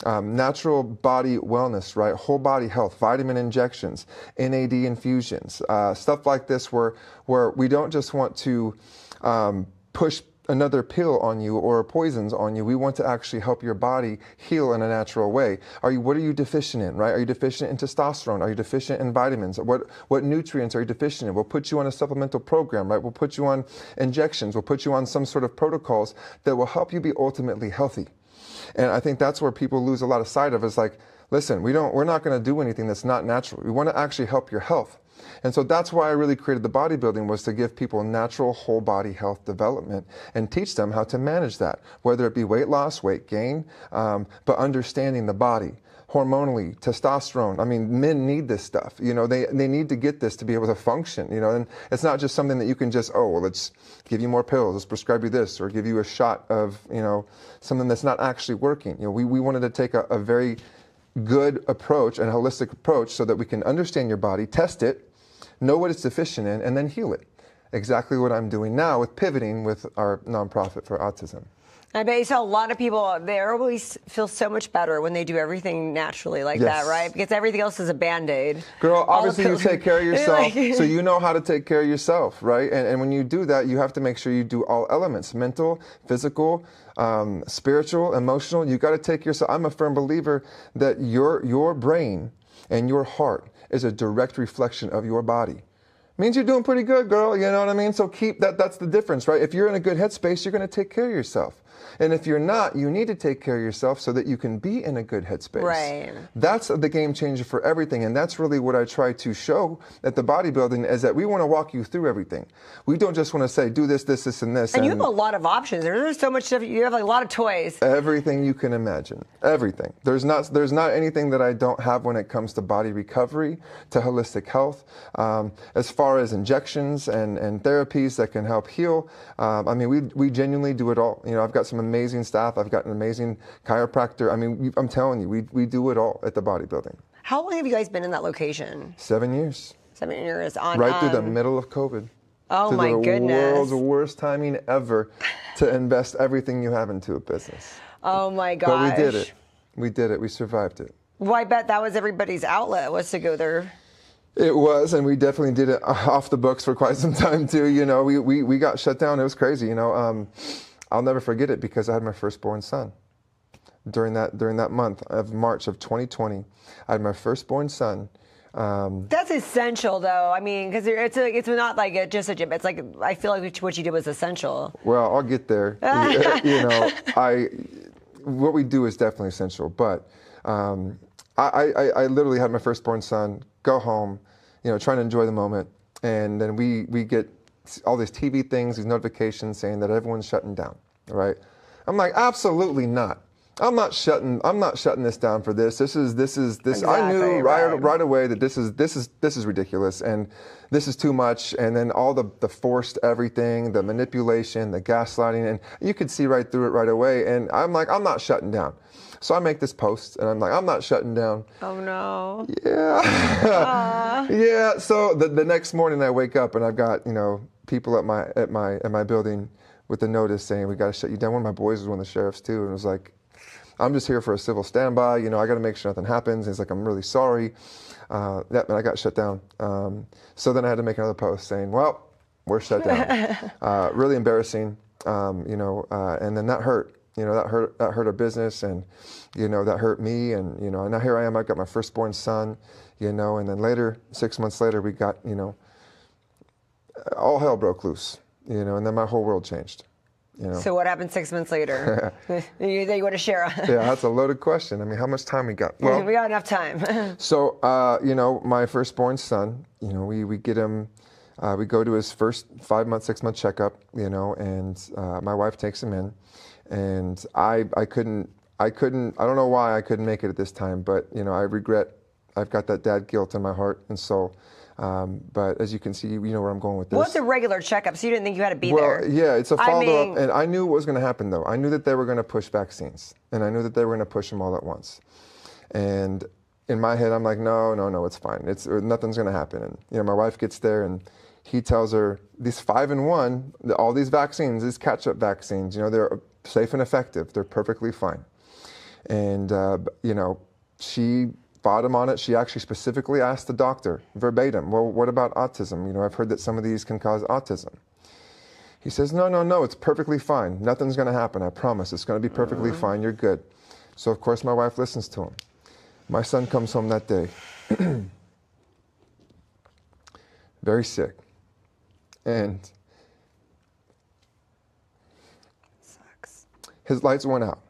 natural body wellness, right? Whole body health, vitamin injections, NAD infusions, stuff like this where we don't just want to push another pill on you or poisons on you. We want to actually help your body heal in a natural way. What are you deficient in, right? Are you deficient in testosterone? Are you deficient in vitamins? What nutrients are you deficient in? We'll put you on a supplemental program, right? We'll put you on injections. We'll put you on some sort of protocols that will help you be ultimately healthy. And I think that's where people lose a lot of sight of is like, listen, we're not going to do anything that's not natural. We want to actually help your health. And so that's why I really created the bodybuilding, was to give people natural whole body health development and teach them how to manage that, whether it be weight loss, weight gain, but understanding the body. Hormonally, testosterone. I mean, men need this stuff. You know, they need to get this to be able to function, you know, and it's not just something that you can just, oh, well, let's give you more pills, let's prescribe you this, or give you a shot of, you know, something that's not actually working. You know, we wanted to take a very good approach and a holistic approach so that we can understand your body, test it, know what it's deficient in, and then heal it. Exactly what I'm doing now with pivoting with our nonprofit for autism. I bet you saw a lot of people, they always feel so much better when they do everything naturally like that, right? Because everything else is a Band-Aid. Girl, obviously you take care of yourself, so you know how to take care of yourself, right? And when you do that, you have to make sure you do all elements, mental, physical, spiritual, emotional. You got to take yourself. I'm a firm believer that your brain and your heart is a direct reflection of your body. Means you're doing pretty good, girl, you know what I mean? So keep that, that's the difference, right? If you're in a good headspace, you're going to take care of yourself. And if you're not, you need to take care of yourself so that you can be in a good headspace. Right. That's the game changer for everything. And that's really what I try to show at the bodybuilding, is that we want to walk you through everything. We don't just want to say, do this, this, this, and this. And you have a lot of options. There's so much stuff. You have like a lot of toys. Everything you can imagine. Everything. There's not anything that I don't have when it comes to body recovery, to holistic health. As far as injections and therapies that can help heal, I mean, we genuinely do it all. You know, I've got some amazing staff. I've got an amazing chiropractor. I mean, I'm telling you, we do it all at the bodybuilding. How long have you guys been in that location? 7 years. 7 years on. Right through the middle of COVID. Oh my goodness. The world's worst timing ever to invest everything you have into a business. Oh my gosh. But we did it. We did it. We survived it. Well, I bet that was everybody's outlet, was to go there. It was, and we definitely did it off the books for quite some time too. You know, we got shut down. It was crazy. You know, I'll never forget it because I had my firstborn son. During that month of March of 2020, I had my firstborn son. That's essential, though. I mean, because it's not like just a gym. It's like, I feel like what you did was essential. Well, I'll get there. You know, what we do is definitely essential. But I literally had my firstborn son go home, you know, trying to enjoy the moment, and then we get all these TV things, these notifications saying that everyone's shutting down. Right? I'm like, absolutely not. I'm not shutting this down for this. This is Exactly, I knew right away that this is ridiculous and this is too much. And then all the forced everything, the manipulation, the gaslighting, and you could see right through it right away. And I'm like, I'm not shutting down. So I make this post and I'm like, I'm not shutting down. Oh no. Yeah. Yeah. So the next morning I wake up and I've got, you know, people at my building with the notice saying we got to shut you down. One of my boys was one of the sheriffs too, and was like, I'm just here for a civil standby. You know, I got to make sure nothing happens. And he's like, I'm really sorry. And I got shut down. So then I had to make another post saying, well, we're shut down. Really embarrassing. You know, and then that hurt. You know, that hurt our business, and you know, that hurt me. And you know, and now here I am. I got my firstborn son. You know, and then later, 6 months later, we got, you know, all hell broke loose. You know, and then my whole world changed. You know. So what happened 6 months later? you want to share? Yeah, that's a loaded question. I mean, how much time we got? Well, we got enough time. So, you know, my firstborn son, you know, we get him, we go to his first 5 month, 6 month checkup, you know, and my wife takes him in, and I couldn't, I don't know why I couldn't make it at this time, but, you know, I regret, I've got that dad guilt in my heart and soul. But as you can see, you know where I'm going with this. What's a regular checkup? So you didn't think you had to be there? Well, yeah, it's a follow-up, and I knew what was going to happen, though. I knew that they were going to push vaccines, and I knew that they were going to push them all at once. And in my head, I'm like, no, it's fine. Nothing's going to happen. And you know, my wife gets there, and he tells her, these 5-in-1, all these vaccines, these catch-up vaccines, you know, they're safe and effective. They're perfectly fine. And, you know, she fought him on it. She actually specifically asked the doctor, verbatim, well, what about autism? You know, I've heard that some of these can cause autism. He says, no, it's perfectly fine. Nothing's going to happen, I promise. It's going to be perfectly fine. You're good. So, of course, my wife listens to him. My son comes home that day, very sick. And Sucks. His lights went out,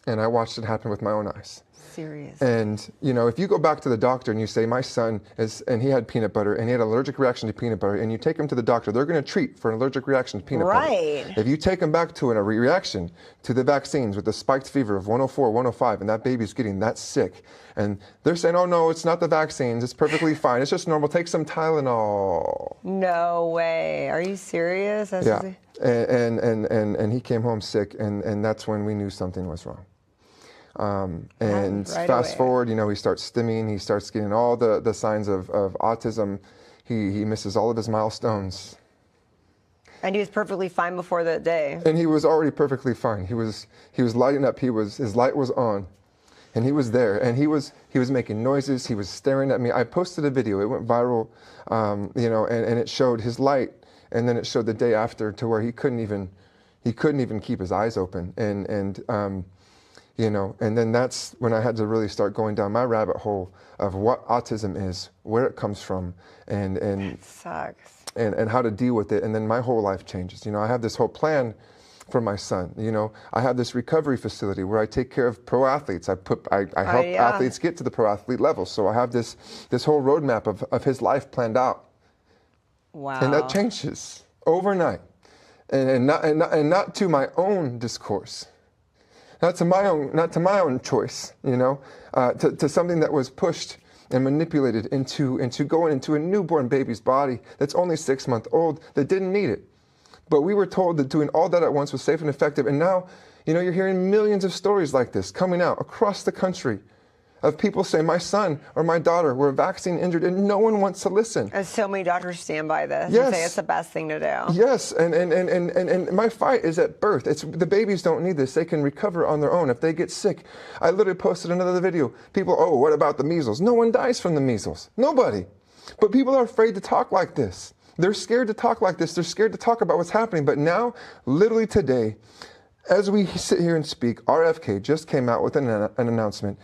and I watched it happen with my own eyes. Serious. And, you know, if you go back to the doctor and you say, my son and he had peanut butter and he had an allergic reaction to peanut butter, and you take him to the doctor, they're going to treat for an allergic reaction to peanut butter. Right. If you take him back to a reaction to the vaccines with the spiked fever of 104, 105, and that baby's getting that sick, and they're saying, oh, no, it's not the vaccines, it's perfectly fine, it's just normal, take some Tylenol. No way. Are you serious? That's yeah. And he came home sick, and that's when we knew something was wrong. And right fast away. forward, you know, he starts stimming, he starts getting all the signs of autism. He misses all of his milestones. And he was perfectly fine before that day. And he was already perfectly fine. He was lighting up. His light was on, and he was there. And he was making noises. He was staring at me. I posted a video. It went viral, you know, and it showed his light, and then it showed the day after to where he couldn't even keep his eyes open. And you know, and then that's when I had to really start going down my rabbit hole of what autism is, where it comes from, and It sucks. And how to deal with it. And then my whole life changes. You know, I have this whole plan for my son. You know, I have this recovery facility where I take care of pro athletes. I help athletes get to the pro athlete level. So I have this whole roadmap of his life planned out. Wow. And that changes overnight. And not to my own discourse. Not to my own choice, you know, to something that was pushed and manipulated into going into a newborn baby's body that's only 6 months old that didn't need it. But we were told that doing all that at once was safe and effective. And now, you know, you're hearing millions of stories like this coming out across the country of people saying, my son or my daughter were vaccine injured, and no one wants to listen. And so many doctors stand by this Yes. and say it's the best thing to do. Yes, and my fight is at birth. The babies don't need this. They can recover on their own. If they get sick, I literally posted another video. People, oh, what about the measles? No one dies from the measles. Nobody. But people are afraid to talk like this. They're scared to talk like this. They're scared to talk about what's happening. But now, literally today, as we sit here and speak, RFK just came out with an announcement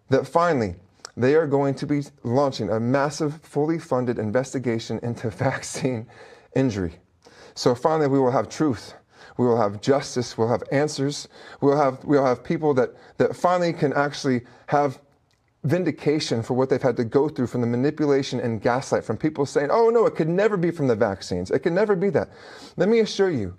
that finally they are going to be launching a massive, fully funded investigation into vaccine injury. So finally we will have truth. We will have justice. We'll have answers. We'll have people that finally can actually have vindication for what they've had to go through from the manipulation and gaslight from people saying, oh no, it could never be from the vaccines. It could never be that. Let me assure you,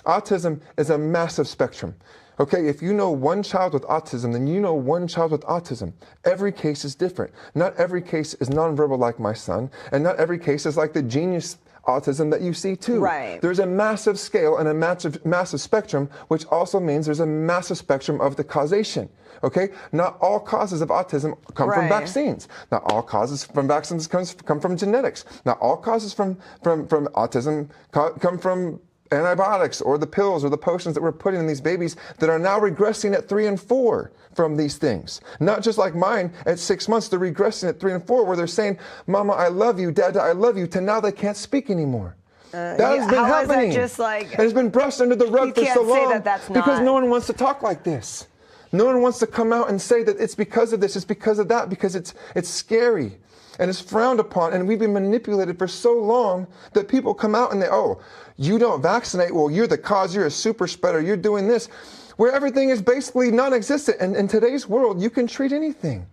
autism is a massive spectrum. Okay, if you know one child with autism, then you know one child with autism. Every case is different. Not every case is nonverbal like my son, and not every case is like the genius autism that you see too. Right. There's a massive scale and a massive spectrum, which also means there's a massive spectrum of the causation. Okay, not all causes of autism come from vaccines. Not all causes from vaccines come from genetics. Not all causes from autism come from antibiotics or the pills or the potions that we're putting in these babies that are now regressing at 3 and 4 from these things. Not just like mine at 6 months, they're regressing at 3 and 4 where they're saying, Mama, I love you, Dada, I love you, to now they can't speak anymore. That has been happening. Is that just like, and it's been brushed under the rug for so long that's because not... no one wants to talk like this. No one wants to come out and say that it's because of this, it's because of that, because it's scary. And it's frowned upon, and we've been manipulated for so long that people come out and they, oh, you don't vaccinate, well, you're the cause, you're a super spreader, you're doing this, where everything is basically non-existent. And in today's world, you can treat anything.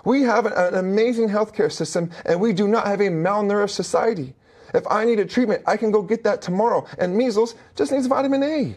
We have an amazing healthcare system, and we do not have a malnourished society. If I need a treatment, I can go get that tomorrow. And measles just needs vitamin A.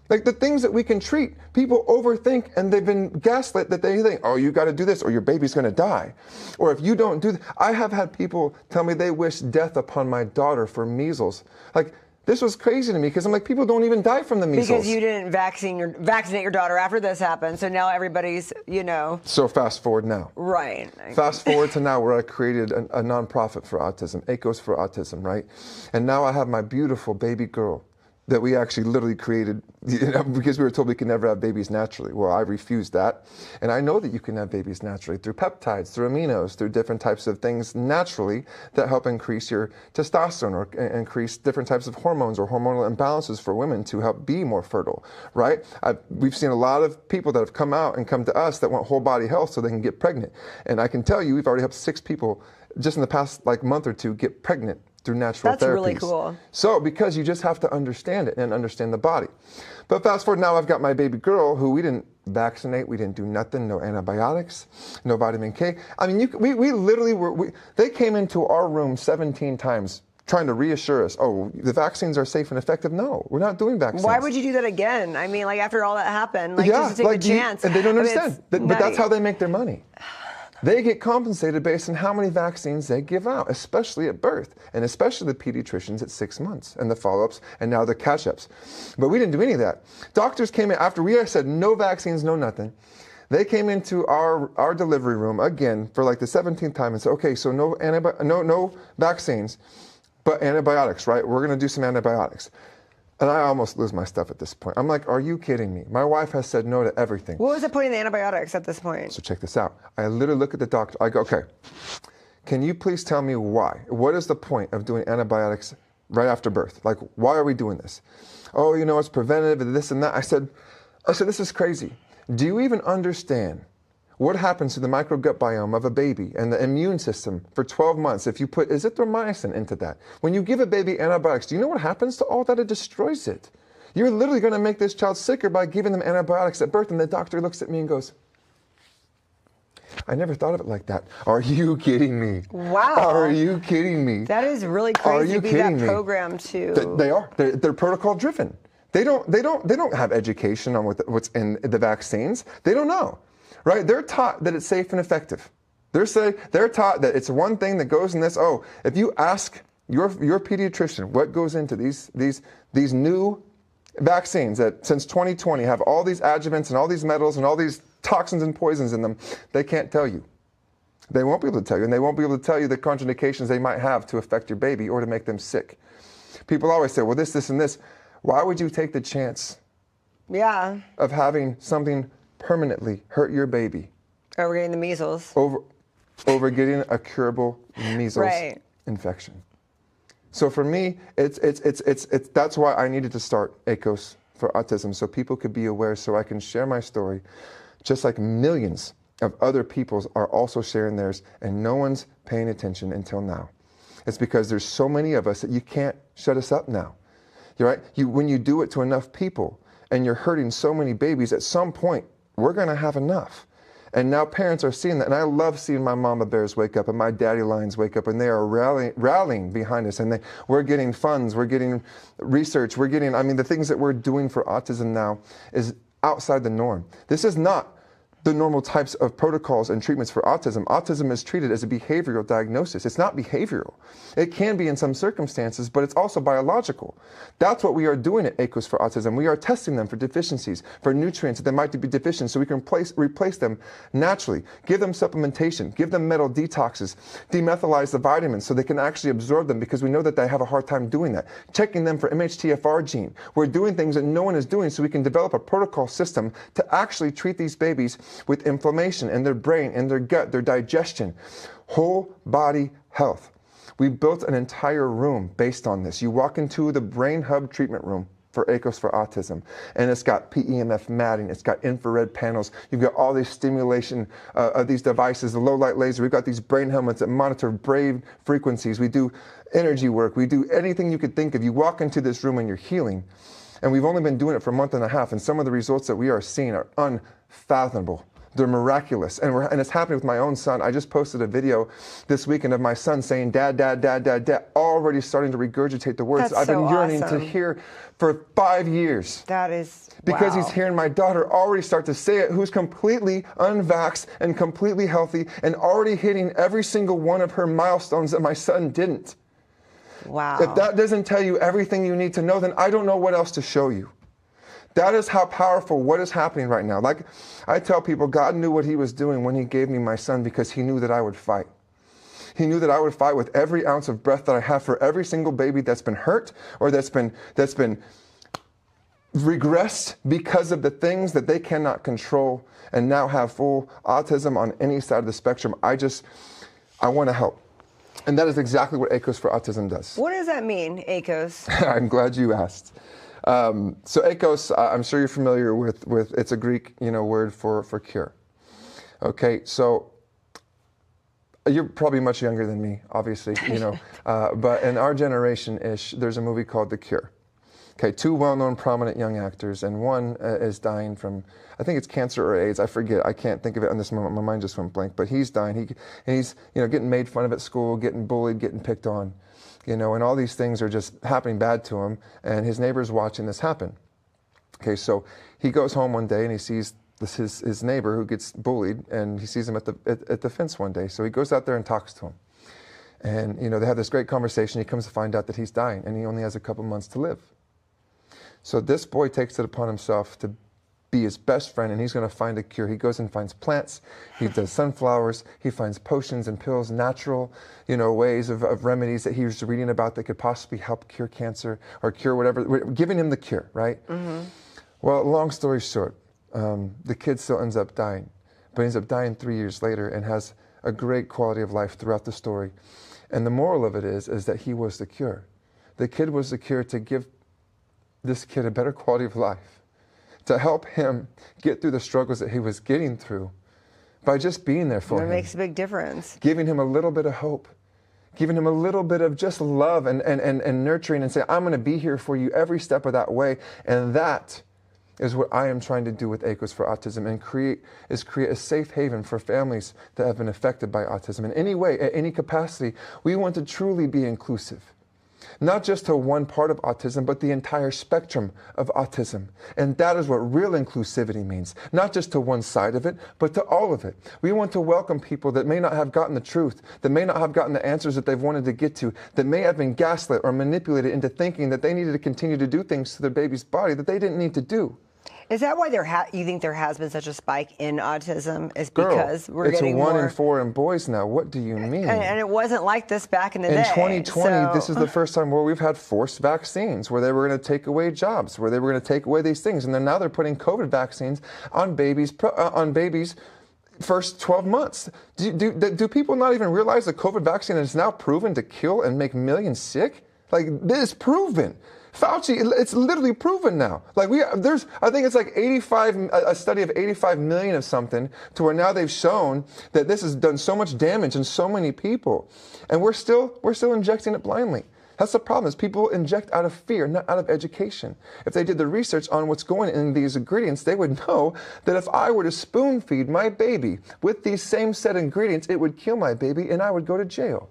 Like the things that we can treat, people overthink, and they've been gaslit that they think, oh, you got to do this or your baby's going to die. Or if you don't do I have had people tell me they wish death upon my daughter for measles. Like, this was crazy to me because I'm like, people don't even die from the measles. Because you didn't vaccinate your daughter after this happened, so now everybody's, you know. So fast forward now. Right. Fast forward to now where I created a nonprofit for autism, ACOS for Autism, right? And now I have my beautiful baby girl that we actually literally created, you know, because we were told we could never have babies naturally. Well, I refused that. And I know that you can have babies naturally through peptides, through aminos, through different types of things naturally that help increase your testosterone or increase different types of hormones or hormonal imbalances for women to help be more fertile, right? We've seen a lot of people that have come out and come to us that want whole body health so they can get pregnant. And I can tell you, we've already helped 6 people just in the past month or 2 get pregnant through natural therapies. That's really cool. So, because you just have to understand it and understand the body. But fast forward now, I've got my baby girl who we didn't vaccinate, we didn't do nothing, no antibiotics, no vitamin K. I mean, we literally they came into our room 17 times trying to reassure us, oh, the vaccines are safe and effective. No, we're not doing vaccines. Why would you do that again? I mean, like after all that happened, like just to take a chance. And they don't understand. But that's how they make their money. They get compensated based on how many vaccines they give out, especially at birth, and especially the pediatricians at 6 months, and the follow-ups, and now the catch-ups. But we didn't do any of that. Doctors came in, after we said no vaccines, no nothing, they came into our delivery room again for like the 17th time and said, okay, so no vaccines, but antibiotics, right? We're going to do some antibiotics. And I almost lose my stuff at this point. I'm like, are you kidding me? My wife has said no to everything. What was the point of the antibiotics at this point? So check this out. I literally look at the doctor. I go, okay, can you please tell me why? What is the point of doing antibiotics right after birth? Like, why are we doing this? Oh, you know, it's preventative and this and that. I said, this is crazy. Do you even understand what happens to the microgut biome of a baby and the immune system for 12 months if you put azithromycin into that? When you give a baby antibiotics, do you know what happens to all that? It destroys it. You're literally going to make this child sicker by giving them antibiotics at birth. And the doctor looks at me and goes, I never thought of it like that. Are you kidding me? Wow. Are you kidding me? That is really crazy to be that programmed to. They are. They're protocol driven. They don't have education on what's in the vaccines. They don't know. Right? They're taught that it's safe and effective. They're taught that it's one thing that goes in this. Oh, if you ask your pediatrician what goes into these new vaccines that since 2020 have all these adjuvants and all these metals and all these toxins and poisons in them, they can't tell you. They won't be able to tell you, and they won't be able to tell you the contraindications they might have to affect your baby or to make them sick. People always say, well, this, and this. Why would you take the chance of having something permanently hurt your baby? Over getting the measles. Over getting a curable measles infection. So for me, it's that's why I needed to start ACOS for Autism, so people could be aware, so I can share my story, just like millions of other people are also sharing theirs, and no one's paying attention until now. It's because there's so many of us that you can't shut us up now. You're right? When you do it to enough people, and you're hurting so many babies, at some point, we're going to have enough. And now parents are seeing that. And I love seeing my mama bears wake up and my daddy lions wake up, and they are rallying behind us. And we're getting funds, we're getting research, the things that we're doing for autism now is outside the norm. This is not the normal types of protocols and treatments for autism. Autism is treated as a behavioral diagnosis. It's not behavioral. It can be in some circumstances, but it's also biological. That's what we are doing at ACOS for Autism. We are testing them for deficiencies, for nutrients that they might be deficient, so we can replace them naturally. Give them supplementation, give them metal detoxes, demethylize the vitamins so they can actually absorb them, because we know that they have a hard time doing that. Checking them for MHTFR gene. We're doing things that no one is doing, so we can develop a protocol system to actually treat these babies with inflammation in their brain, in their gut, their digestion, whole body health. We built an entire room based on this. You walk into the Brain Hub treatment room for ACOS for Autism, and it's got PEMF matting, it's got infrared panels, you've got all this stimulation of these devices, the low light laser, we've got these brain helmets that monitor brain frequencies, we do energy work, we do anything you could think of. You walk into this room and you're healing. And we've only been doing it for a month and a half, and some of the results that we are seeing are unfathomable. They're miraculous, and it's happening with my own son. I just posted a video this weekend of my son saying, "Dad, Dad, Dad, Dad, Dad," already starting to regurgitate the words I've been yearning to hear for 5 years. That is because he's hearing my daughter already start to say it, who's completely unvaxxed and completely healthy, and already hitting every single one of her milestones that my son didn't. Wow. If that doesn't tell you everything you need to know, then I don't know what else to show you. That is how powerful what is happening right now. Like I tell people, God knew what he was doing when he gave me my son, because he knew that I would fight. He knew that I would fight with every ounce of breath that I have for every single baby that's been hurt or that's been regressed because of the things that they cannot control and now have full autism on any side of the spectrum. I want to help. And that is exactly what ACOS for Autism does. What does that mean, ACOS? I'm glad you asked. So ACOS, I'm sure you're familiar with it's a Greek, word for cure. Okay, so you're probably much younger than me, obviously, but in our generation-ish, there's a movie called The Cure. Okay, 2 well-known prominent young actors, and one is dying from, I think it's cancer or AIDS, I forget, I can't think of it on this moment, my mind just went blank, but he's dying, he's getting made fun of at school, getting bullied, getting picked on. And all these things are just happening bad to him, and his neighbor's watching this happen. Okay, so he goes home one day and he sees his neighbor who gets bullied, and he sees him at the fence one day. So he goes out there and talks to him. And, they have this great conversation. He comes to find out that he's dying, and he only has a couple months to live. So this boy takes it upon himself to be his best friend, and he's going to find a cure. He goes and finds plants, he does sunflowers, he finds potions and pills, natural, ways of remedies that he was reading about that could possibly help cure cancer or cure whatever, giving him the cure, right? Mm-hmm. Well, long story short, the kid still ends up dying, but he ends up dying 3 years later and has a great quality of life throughout the story. And the moral of it is that he was the cure. The kid was the cure to give this kid a better quality of life, to help him get through the struggles that he was getting through by just being there for him. It makes a big difference. Giving him a little bit of hope, giving him a little bit of just love and nurturing, and say, I'm going to be here for you every step of that way. And that is what I am trying to do with ACOS for Autism, and create a safe haven for families that have been affected by autism. In any way, at any capacity, we want to truly be inclusive. Not just to one part of autism, but the entire spectrum of autism. And that is what real inclusivity means. Not just to one side of it, but to all of it. We want to welcome people that may not have gotten the truth, that may not have gotten the answers that they've wanted to get to, that may have been gaslit or manipulated into thinking that they needed to continue to do things to their baby's body that they didn't need to do. Is that why you think there has been such a spike in autism? Is because we're getting more... It's 1 in 4 in boys now. What do you mean? And it wasn't like this back in the day. In 2020, this is the first time where we've had forced vaccines, where they were going to take away jobs, where they were going to take away these things. And then now they're putting COVID vaccines on babies first 12 months. Do people not even realize the COVID vaccine is now proven to kill and make millions sick? Like, this is proven. Fauci, it's literally proven now. Like I think it's like a study of 85 million of something, to where now they've shown that this has done so much damage in so many people, and we're still injecting it blindly. That's the problem, is people inject out of fear, not out of education. If they did the research on what's going in these ingredients, they would know that if I were to spoon feed my baby with these same set ingredients, it would kill my baby and I would go to jail.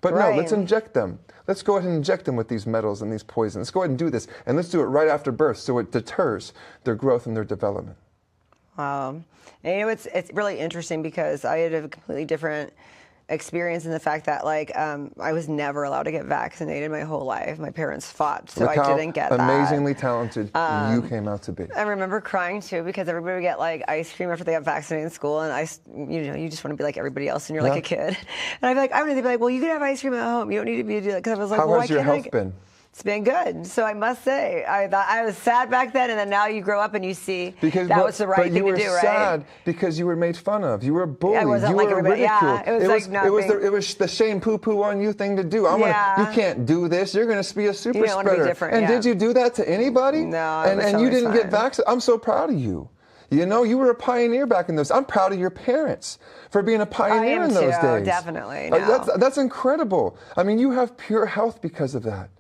But no, let's inject them. Let's go ahead and inject them with these metals and these poisons. Let's go ahead and do this. And let's do it right after birth, so it deters their growth and their development. Wow. And it's really interesting, because I had a completely different experience in the fact that, I was never allowed to get vaccinated my whole life. My parents fought, so I didn't get that. Amazingly talented you came out to be. I remember crying too, because everybody would get ice cream after they got vaccinated in school, and you just want to be like everybody else, and you're like a kid. And I'd be like, well, you can have ice cream at home. You don't need to be doing that. Because I was like, how has your health been? It's been good. So I must say, I was sad back then, and then now you grow up and you see that was the right thing to do, right? But you were sad because you were made fun of. You were bullied. I wasn't you like were everybody. ridiculed. Yeah, it was the shame poo-poo on you thing to do. You can't do this. You're going to be a super don't want to be spreader. different, and did you do that to anybody? No. And you didn't get vaccinated. I'm so proud of you. You were a pioneer back in those. I'm proud of your parents for being a pioneer in those days. Definitely. That's incredible. I mean, you have pure health because of that.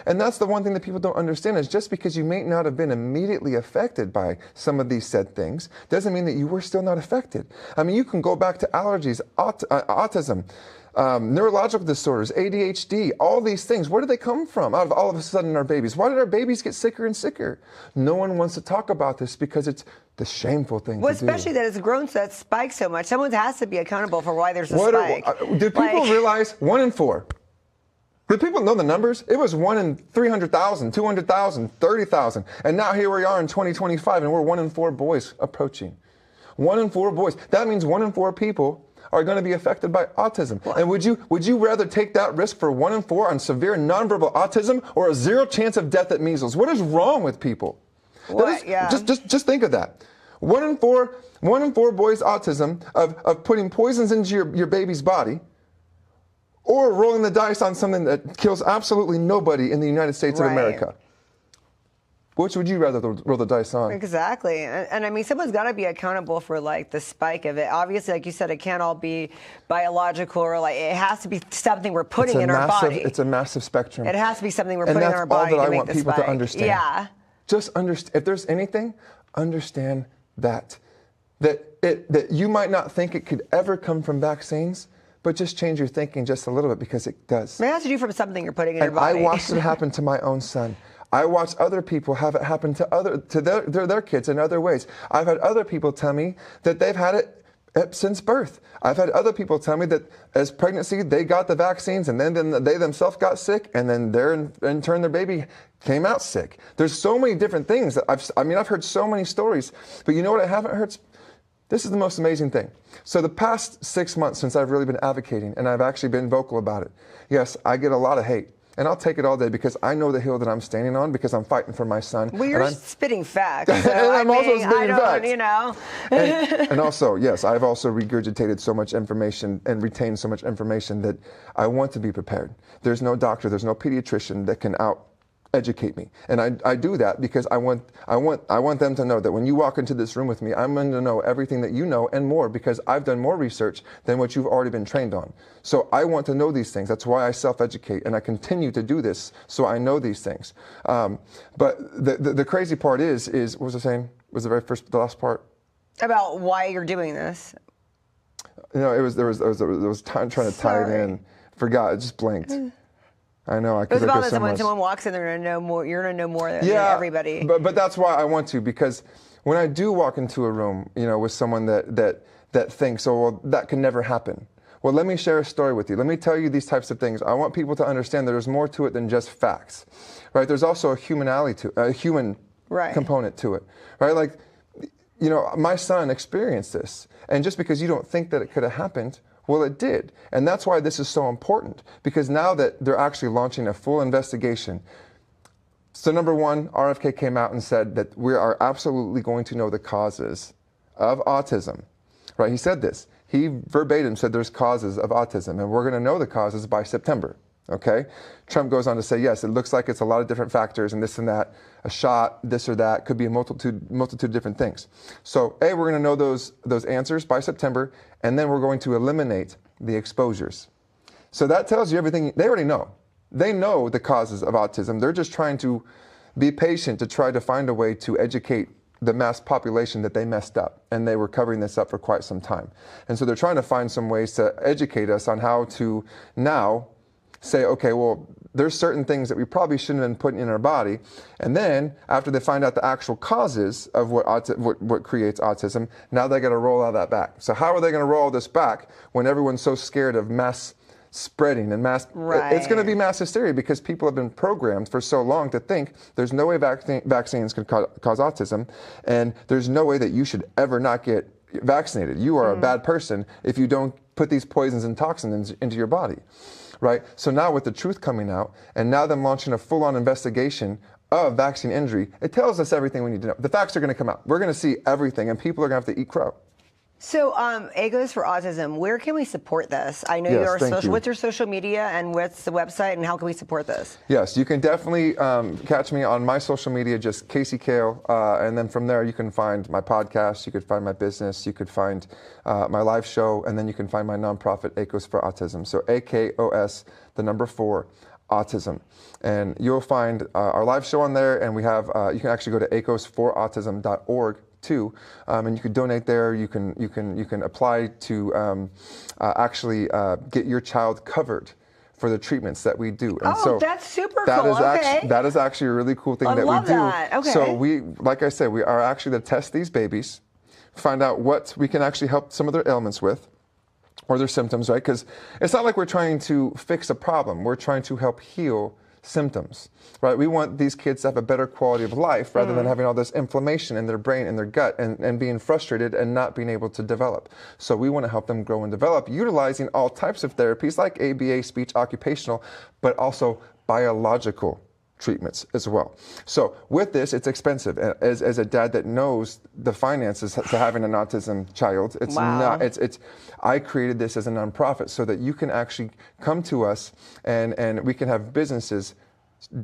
And that's the one thing that people don't understand, is just because you may not have been immediately affected by some of these said things doesn't mean that you were still not affected. I mean, you can go back to allergies, autism, neurological disorders, ADHD, all these things. Where do they come from out of all of a sudden our babies? Why did our babies get sicker and sicker? No one wants to talk about this because it's the shameful thing to do. Especially that it's grown so that spikes so much. Someone has to be accountable for why there's a spike. Do people realize 1 in 4? Do people know the numbers? It was 1 in 300,000, 200,000, 30,000. And now here we are in 2025, and we're 1 in 4 boys approaching. 1 in 4 boys. That means 1 in 4 people are going to be affected by autism. And would you rather take that risk for 1 in 4 on severe nonverbal autism, or a 0 chance of death at measles? What is wrong with people? Just think of that. 1 in 4 boys autism of putting poisons into your baby's body, or rolling the dice on something that kills absolutely nobody in the United States of America. Which would you rather roll the dice on? Exactly. And I mean, someone's got to be accountable for the spike of it. Obviously, like you said, it can't all be biological, or it has to be something we're putting in our body. It's a massive spectrum. It has to be something we're putting in our body to make the spike. And that's all that I want people to understand. Yeah. Just understand. If there's anything, understand that you might not think it could ever come from vaccines, but just change your thinking just a little bit, because it does. It has to do from something you're putting in your body. I watched it happen to my own son. I watched other people have it happen to their kids in other ways. I've had other people tell me that they've had it since birth. I've had other people tell me that as pregnancy, they got the vaccines and then they themselves got sick, and then in turn their baby came out sick. There's so many different things that I've heard so many stories, but you know what I haven't heard? This is the most amazing thing. So the past 6 months since I've really been advocating, and I've actually been vocal about it, yes, I get a lot of hate. And I'll take it all day because I know the hill that I'm standing on because I'm fighting for my son. Well, you're spitting facts. So, and I'm also spitting facts. You know. and also, yes, I've also regurgitated so much information and retained so much information that I want to be prepared. There's no doctor, there's no pediatrician that can educate me, and I do that because I want them to know that when you walk into this room with me, I'm going to know everything that you know and more because I've done more research than what you've already been trained on. So I want to know these things. That's why I self-educate, and I continue to do this so I know these things. But the crazy part is what was I saying? Was the last part about why you're doing this? No, there was time trying to tie it in. Forgot. It just blanked. I know. It was about this. When someone walks in, they're going to know more. You're going to know more than everybody. But that's why I want to, because when I do walk into a room, with someone that thinks, oh, well, that can never happen. Well, let me share a story with you. Let me tell you these types of things. I want people to understand that there's more to it than just facts, right? There's also a human component to it, right? Like, my son experienced this, and just because you don't think that it could have happened, well, it did. And that's why this is so important, because now that they're actually launching a full investigation. So number one, RFK came out and said that we are absolutely going to know the causes of autism, right? He said this. He verbatim said there's causes of autism, and we're going to know the causes by September, okay? Trump goes on to say, yes, it looks like it's a lot of different factors and this and that, a shot, this or that, could be a multitude of different things. So, we're going to know those answers by September, and then we're going to eliminate the exposures. So that tells you everything. They already know. They know the causes of autism. They're just trying to be patient to try to find a way to educate the mass population that they messed up, and they were covering this up for quite some time. And so they're trying to find some ways to educate us on how to now say, okay, well, there's certain things that we probably shouldn't have been putting in our body. And then after they find out the actual causes of what creates autism, now they got to roll all that back. So how are they going to roll this back when everyone's so scared of mass spreading and mass? Right. It's going to be mass hysteria because people have been programmed for so long to think there's no way vaccines can cause autism, and there's no way that you should ever not get vaccinated. You are a bad person if you don't put these poisons and toxins into your body. Right? So now with the truth coming out, and now them launching a full-on investigation of vaccine injury, it tells us everything we need to know. The facts are going to come out. We're going to see everything, and people are going to have to eat crow. So, Egos for Autism, where can we support this? I know you're social. What's your social media, and what's the website, and how can we support this? Yes, you can definitely catch me on my social media, just Kasey Kahl, and then from there you can find my podcast, you could find my business, you could find my live show, and then you can find my nonprofit, Egos for Autism. So AKOS, the number 4, Autism. And you'll find our live show on there, and we have, you can actually go to acosforautism.org too, and you can donate there. You can apply to actually get your child covered for the treatments that we do. And so that's super cool. That is actually a really cool thing that we do. That. Okay. So we, like I said, we are actually to test these babies, find out what we can actually help some of their ailments with, or their symptoms, right? Because it's not like we're trying to fix a problem. We're trying to help heal symptoms, right? We want these kids to have a better quality of life rather than having all this inflammation in their brain and their gut and being frustrated and not being able to develop. So we want to help them grow and develop utilizing all types of therapies like ABA, speech, occupational, but also biological treatments as well. So with this, it's expensive. As a dad that knows the finances to having an autism child, it's not, I created this as a nonprofit so that you can actually come to us and we can have businesses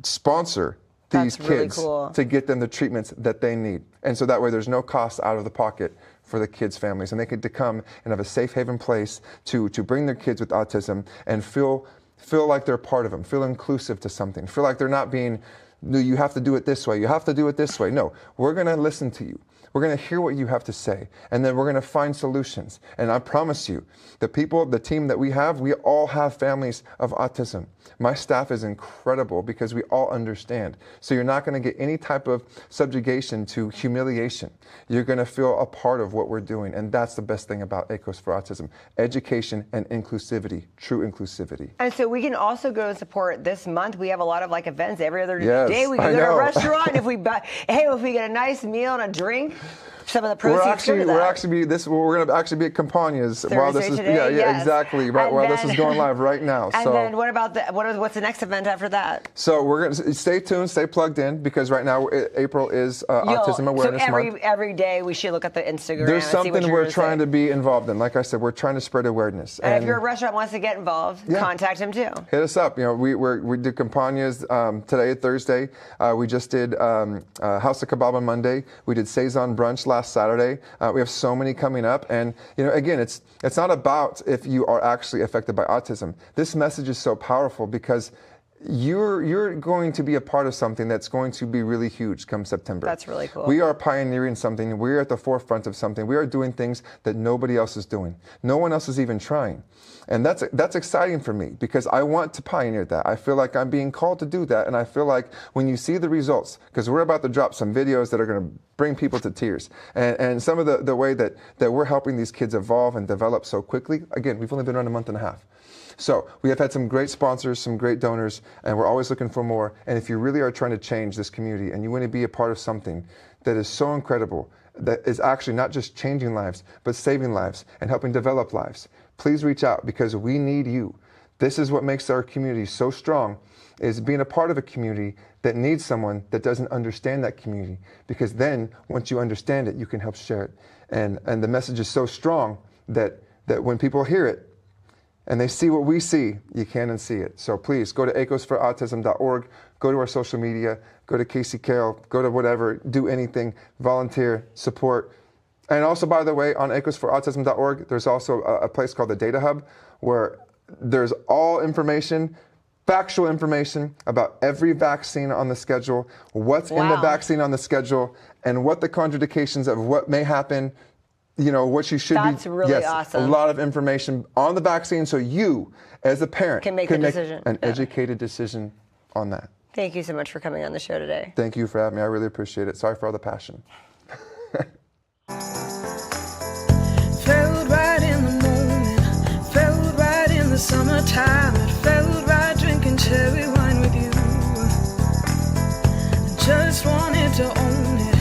sponsor these kids to get them the treatments that they need. And so that way there's no cost out of the pocket for the kids' families, and they get to come and have a safe haven place to bring their kids with autism and feel like they're part of them, feel inclusive to something, feel like they're not being, no, you have to do it this way, you have to do it this way. No, we're going to listen to you. We're going to hear what you have to say, and then we're going to find solutions. And I promise you, the team that we have, we all have families of autism. My staff is incredible because we all understand. So you're not going to get any type of subjugation to humiliation. You're going to feel a part of what we're doing, and that's the best thing about ACOS for Autism. Education and inclusivity, true inclusivity. And so we can also go and support this month. We have a lot of like events every other Yes, day. We can go to a restaurant. If we get a nice meal and a drink, some of the proceeds we're going to actually be at Campagna's while this is exactly while this is going live right now. And then what about what's the next event after that? So we're going to stay tuned, stay plugged in, because right now April is Autism Awareness Month. Every day we should look at the Instagram. There's something we're trying to be involved in. Like I said, we're trying to spread awareness. And if your restaurant wants to get involved, contact him too. Hit us up. We did Campagna's today, Thursday. We just did House of Kebab on Monday. We did Saison Brunch last Saturday. We have so many coming up, and again, it's not about if you are actually affected by autism. This message is so powerful because you're going to be a part of something that's going to be really huge come September. That's really cool. We are pioneering something. We're at the forefront of something. We are doing things that nobody else is doing. No one else is even trying. And that's exciting for me because I want to pioneer that. I feel like I'm being called to do that. And I feel like when you see the results, because we're about to drop some videos that are going to bring people to tears. And some of the way that we're helping these kids evolve and develop so quickly, again, we've only been around a month and a half. So we have had some great sponsors, some great donors, and we're always looking for more. And if you really are trying to change this community and you want to be a part of something that is so incredible, that is actually not just changing lives, but saving lives and helping develop lives, please reach out because we need you. This is what makes our community so strong, is being a part of a community that needs someone that doesn't understand that community. Because then, once you understand it, you can help share it. And the message is so strong that when people hear it, and they see what we see, you can unsee it. So please go to acosforautism.org, go to our social media, go to Kasey Kahl, go to whatever, do anything, volunteer, support. And also, by the way, on acosforautism.org, there's also a place called the Data Hub where there's all information, factual information about every vaccine on the schedule, what's in the vaccine on the schedule, and what the contraindications of what may happen, what you should be. That's really awesome. A lot of information on the vaccine so you, as a parent, can make an educated decision on that. Thank you so much for coming on the show today. Thank you for having me. I really appreciate it. Sorry for all the passion. Felt right in the moment, felt right in the summertime. It felt right drinking cherry wine with you. Just wanted to own it,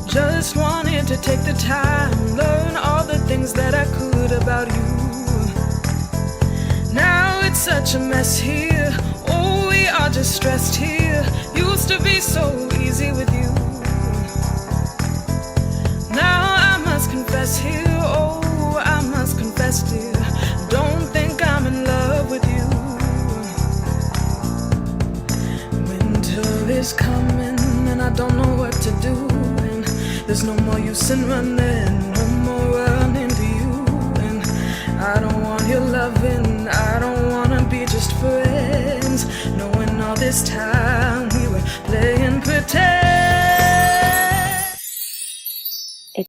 just wanted to take the time, learn all the things that I could about you. Now it's such a mess here, oh, we are just stressed here. Used to be so easy with you. Now I must confess here, oh, I must confess, dear, don't think I'm in love with you. Winter is coming and I don't know what to do, and there's no more use in running.